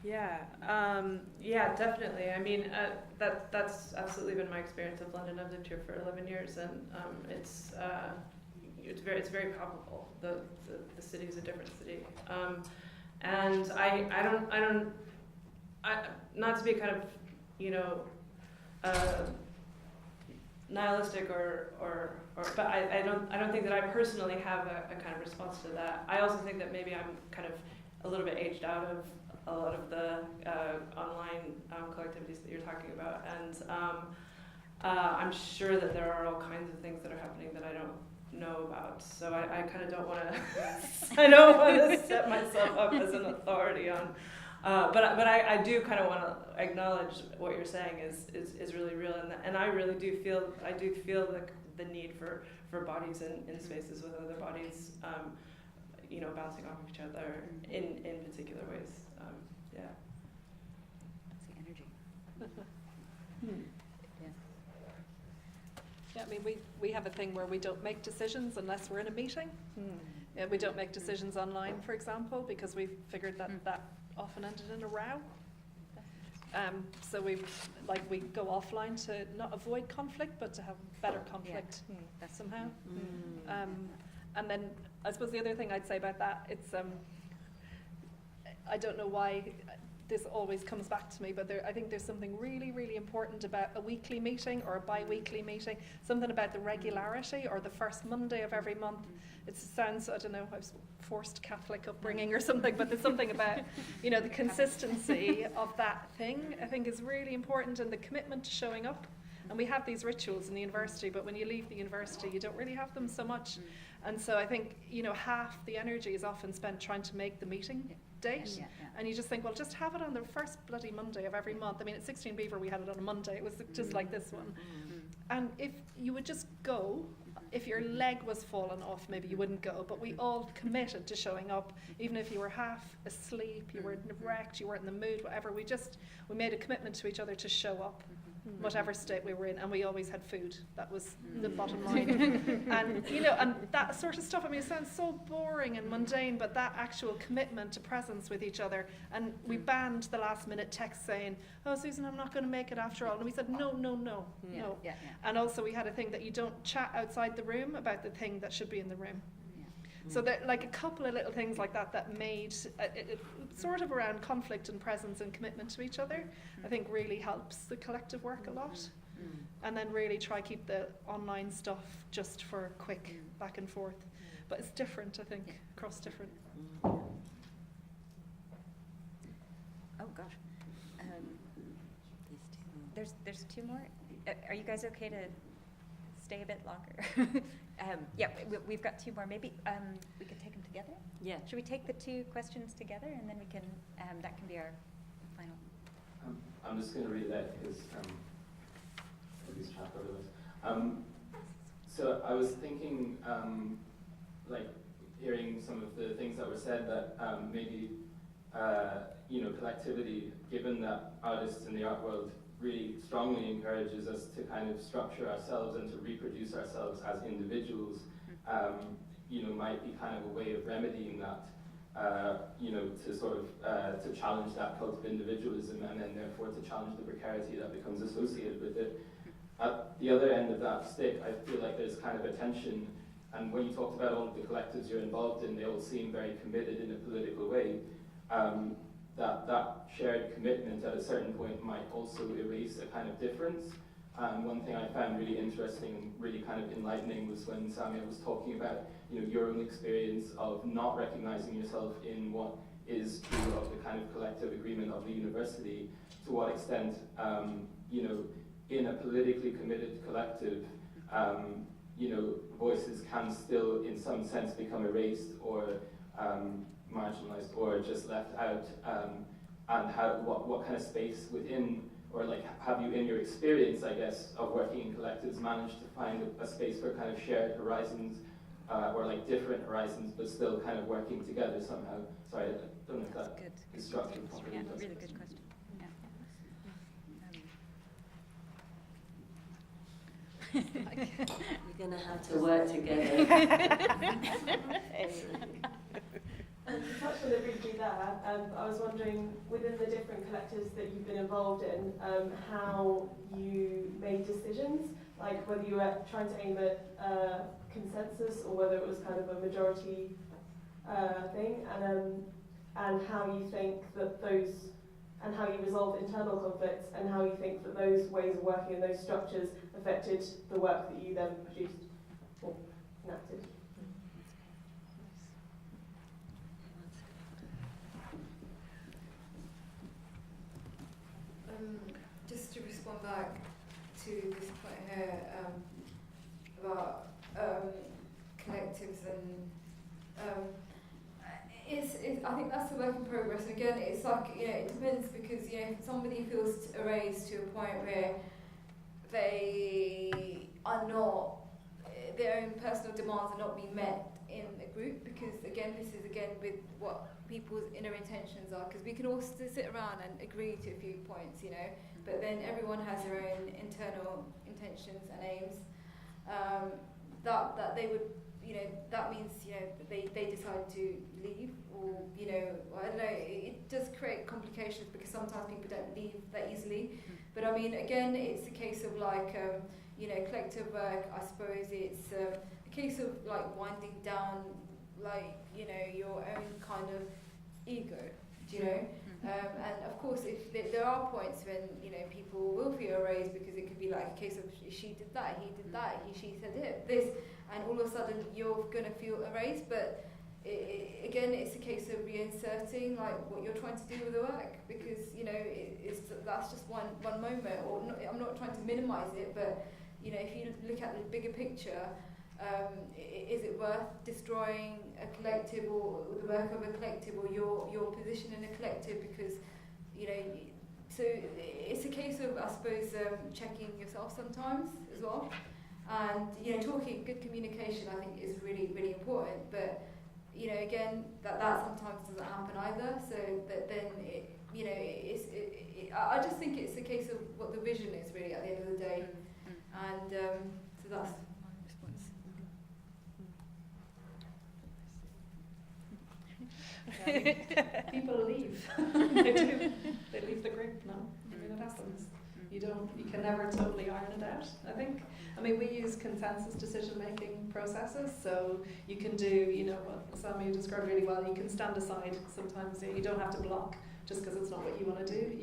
Yeah, definitely. I mean, that's absolutely been my experience of London. I've lived here for 11 years, and it's very palpable. The city is a different city, and I don't not to be kind of nihilistic or but I don't think that I personally have a kind of response to that. I also think that maybe I'm kind of a little bit aged out of a lot of the online collectivities that you're talking about, and I'm sure that there are all kinds of things that are happening that I don't know about. So I kind of don't want to I don't want to set myself up as an authority on. But I do kind of want to acknowledge what you're saying is really real, and I really do feel the need for bodies in spaces with other bodies, bouncing off of each other in particular ways. Yeah. That's the energy. Yeah, I mean, we have a thing where we don't make decisions unless we're in a meeting. We don't make decisions online, for example, because we've figured that often ended in a row. So we go offline to not avoid conflict, but to have better conflict somehow. And then I suppose the other thing I'd say about that, it's I don't know why this always comes back to me, but I think there's something really, really important about a weekly meeting or a bi-weekly meeting, something about the regularity or the first Monday of every month. It sounds, I don't know, I was forced Catholic upbringing or something, but there's something about, the consistency of that thing, I think is really important, and the commitment to showing up. And we have these rituals in the university, but when you leave the university, you don't really have them so much. And so I think, half the energy is often spent trying to make the meeting date. And you just think, well, just have it on the first bloody Monday of every month. I mean, at 16 Beaver, we had it on a Monday. It was just like this one. And if you would just go, if your leg was fallen off, maybe you wouldn't go. But we all committed to showing up, even if you were half asleep, you were wrecked, you weren't in the mood, whatever. We made a commitment to each other to show up, whatever state we were in, and we always had food. That was the bottom line. And and that sort of stuff, I mean, it sounds so boring and mundane, but that actual commitment to presence with each other. And we banned the last minute text saying, oh, Susan, I'm not going to make it after all. And we said, no. And also we had a thing that you don't chat outside the room about the thing that should be in the room. So that, like, a couple of little things like that made it sort of around conflict and presence and commitment to each other, I think really helps the collective work a lot. And then really try keep the online stuff just for quick back and forth. But it's different, I think, across different. Oh gosh. There's two more. Are you guys okay to stay a bit longer? We've got two more. Maybe we could take them together. Yeah. Should we take the two questions together, and then we can that can be our final. I'm just going to read that because I lose track of this. So I was thinking, hearing some of the things that were said, that maybe collectivity, given that artists in the art world really strongly encourages us to kind of structure ourselves and to reproduce ourselves as individuals, might be kind of a way of remedying that, to sort of to challenge that cult of individualism, and then therefore to challenge the precarity that becomes associated with it. At the other end of that stick, I feel like there's kind of a tension, and when you talked about all of the collectives you're involved in, they all seem very committed in a political way. That shared commitment at a certain point might also erase a kind of difference. One thing I found really interesting and really kind of enlightening was when Samia was talking about your own experience of not recognizing yourself in what is true of the kind of collective agreement of the university. To what extent, in a politically committed collective, voices can still, in some sense, become erased or marginalized or just left out, and what kind of space within, or have you in your experience, I guess, of working in collectives managed to find a space for kind of shared horizons, or different horizons, but still kind of working together somehow? Sorry, I don't know if that is structured properly. Yeah, really good question. We're going to have to work together. And to touch on it briefly there, I was wondering, within the different collectives that you've been involved in, how you made decisions, like whether you were trying to aim at consensus or whether it was kind of a majority thing, and how you think that those, and how you resolve internal conflicts, and how you think that those ways of working and those structures affected the work that you then produced or enacted. Just to respond back to this point here about collectives and I think that's a work in progress. And again, it's like, it depends, because if somebody feels erased to a point where they are not, their own personal demands are not being met in a group, because again, this is again with what people's inner intentions are, because we can all sit around and agree to a few points, but then everyone has their own internal intentions and aims, that they would, that means, that they decide to leave, or, I don't know, it does create complications, because sometimes people don't leave that easily. But I mean, again, it's a case of like, collective work, I suppose it's a case of like winding down, like, your own kind of ego, do you know? And of course, if there are points when, people will feel erased, because it could be like a case of she did that, he did that, she said this, and all of a sudden you're going to feel erased. But again, it's a case of reinserting like what you're trying to do with the work, because that's just one moment. Or not, I'm not trying to minimize it, but if you look at the bigger picture, is it worth destroying a collective, or the work of a collective, or your position in a collective? Because so it's a case of, I suppose, checking yourself sometimes as well. And talking, good communication, I think, is really, really important. But again, that sometimes doesn't happen either. So that then I just think it's a case of what the vision is really at the end of the day. And so that's my response. People leave. They do. They leave the group. No, I mean, it happens. You can never totally iron it out, I think. I mean, we use consensus decision-making processes, so you can do, what Samia described really well, you can stand aside sometimes. You don't have to block just because it's not what you want to do.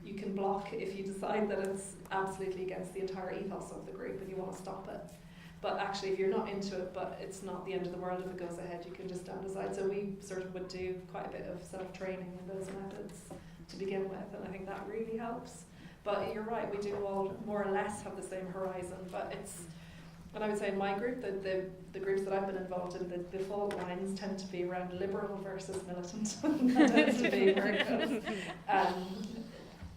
You can block if you decide that it's absolutely against the entire ethos of the group and you want to stop it. But actually, if you're not into it, but it's not the end of the world if it goes ahead, you can just stand aside. So we sort of would do quite a bit of self-training in those methods to begin with, and I think that really helps. But you're right, we do all more or less have the same horizon, but it's, and I would say in my group, the groups that I've been involved in, the fault lines tend to be around liberal versus militant. That tends to be where it goes.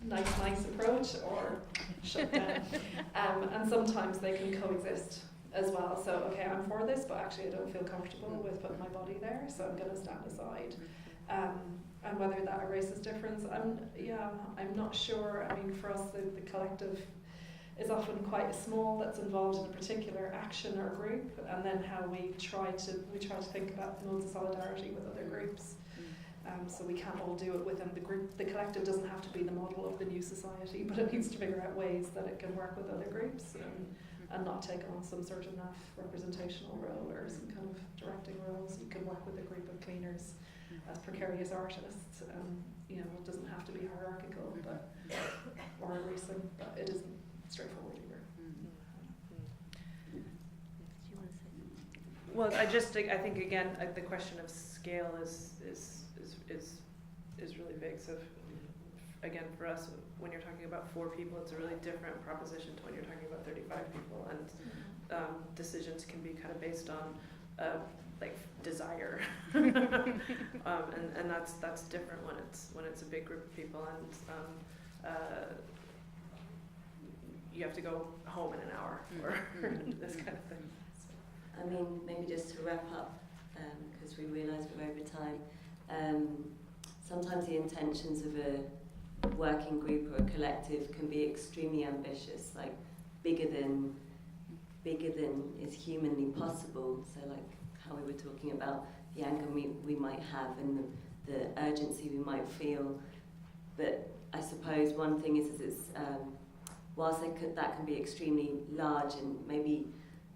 Nice approach or shut down. And sometimes they can coexist as well. So, okay, I'm for this, but actually I don't feel comfortable with putting my body there, so I'm going to stand aside. And whether that erases difference, I'm not sure. I mean, for us, the collective is often quite small, that's involved in a particular action or group, and then how we try to think about modes of solidarity with other groups. So we can't all do it within the group. The collective doesn't have to be the model of the new society, but it needs to figure out ways that it can work with other groups and not take on some sort of NAF representational role or some kind of directing role. So you can work with a group of cleaners as precarious artists, it doesn't have to be hierarchical, but or erasing, but it isn't straightforward either. Well, I think again, the question of scale is really big. So again, for us, when you're talking about 4 people, it's a really different proposition to when you're talking about 35 people, and decisions can be kind of based on like desire, and that's different when it's a big group of people, and you have to go home in an hour or this kind of thing. I mean, maybe just to wrap up, because we realise we're over time. Sometimes the intentions of a working group or a collective can be extremely ambitious, like bigger than is humanly possible. So like how we were talking about the anger we might have and the urgency we might feel. But I suppose one thing is it's whilst that can be extremely large and maybe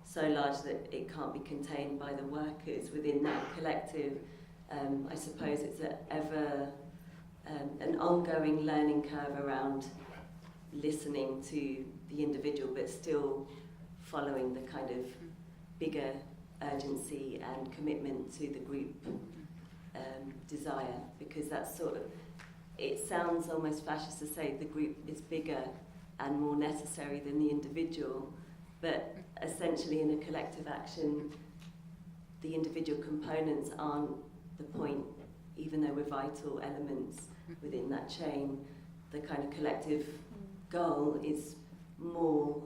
so large that it can't be contained by the workers within that collective, I suppose it's an ongoing learning curve around listening to the individual, but still following the kind of bigger urgency and commitment to the group desire, because that's sort of, it sounds almost fascist to say the group is bigger and more necessary than the individual, but essentially in a collective action, the individual components aren't the point, even though we're vital elements within that chain. The kind of collective goal is more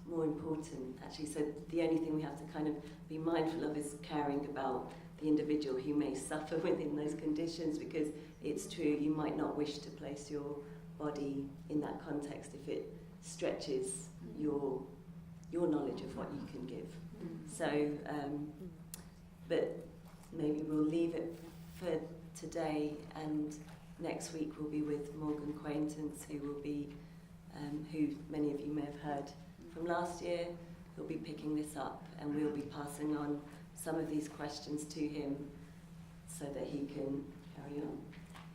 important, actually. So the only thing we have to kind of be mindful of is caring about the individual who may suffer within those conditions, because it's true, you might not wish to place your body in that context if it stretches your knowledge of what you can give. So, but maybe we'll leave it for today, and next week we'll be with Morgan Quaintance, who will be, who many of you may have heard from last year. He'll be picking this up, and we'll be passing on some of these questions to him so that he can carry on.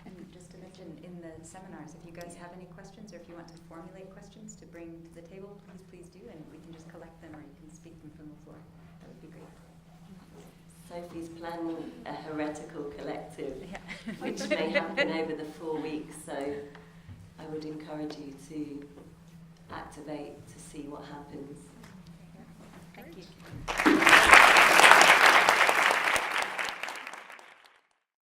And just to mention, in the seminars, if you guys have any questions, or if you want to formulate questions to bring to the table, please do, and we can just collect them, or you can speak them from the floor. That would be great. Sophie's planning a heretical collective, which may happen over the 4 weeks, so I would encourage you to activate to see what happens. Thank you.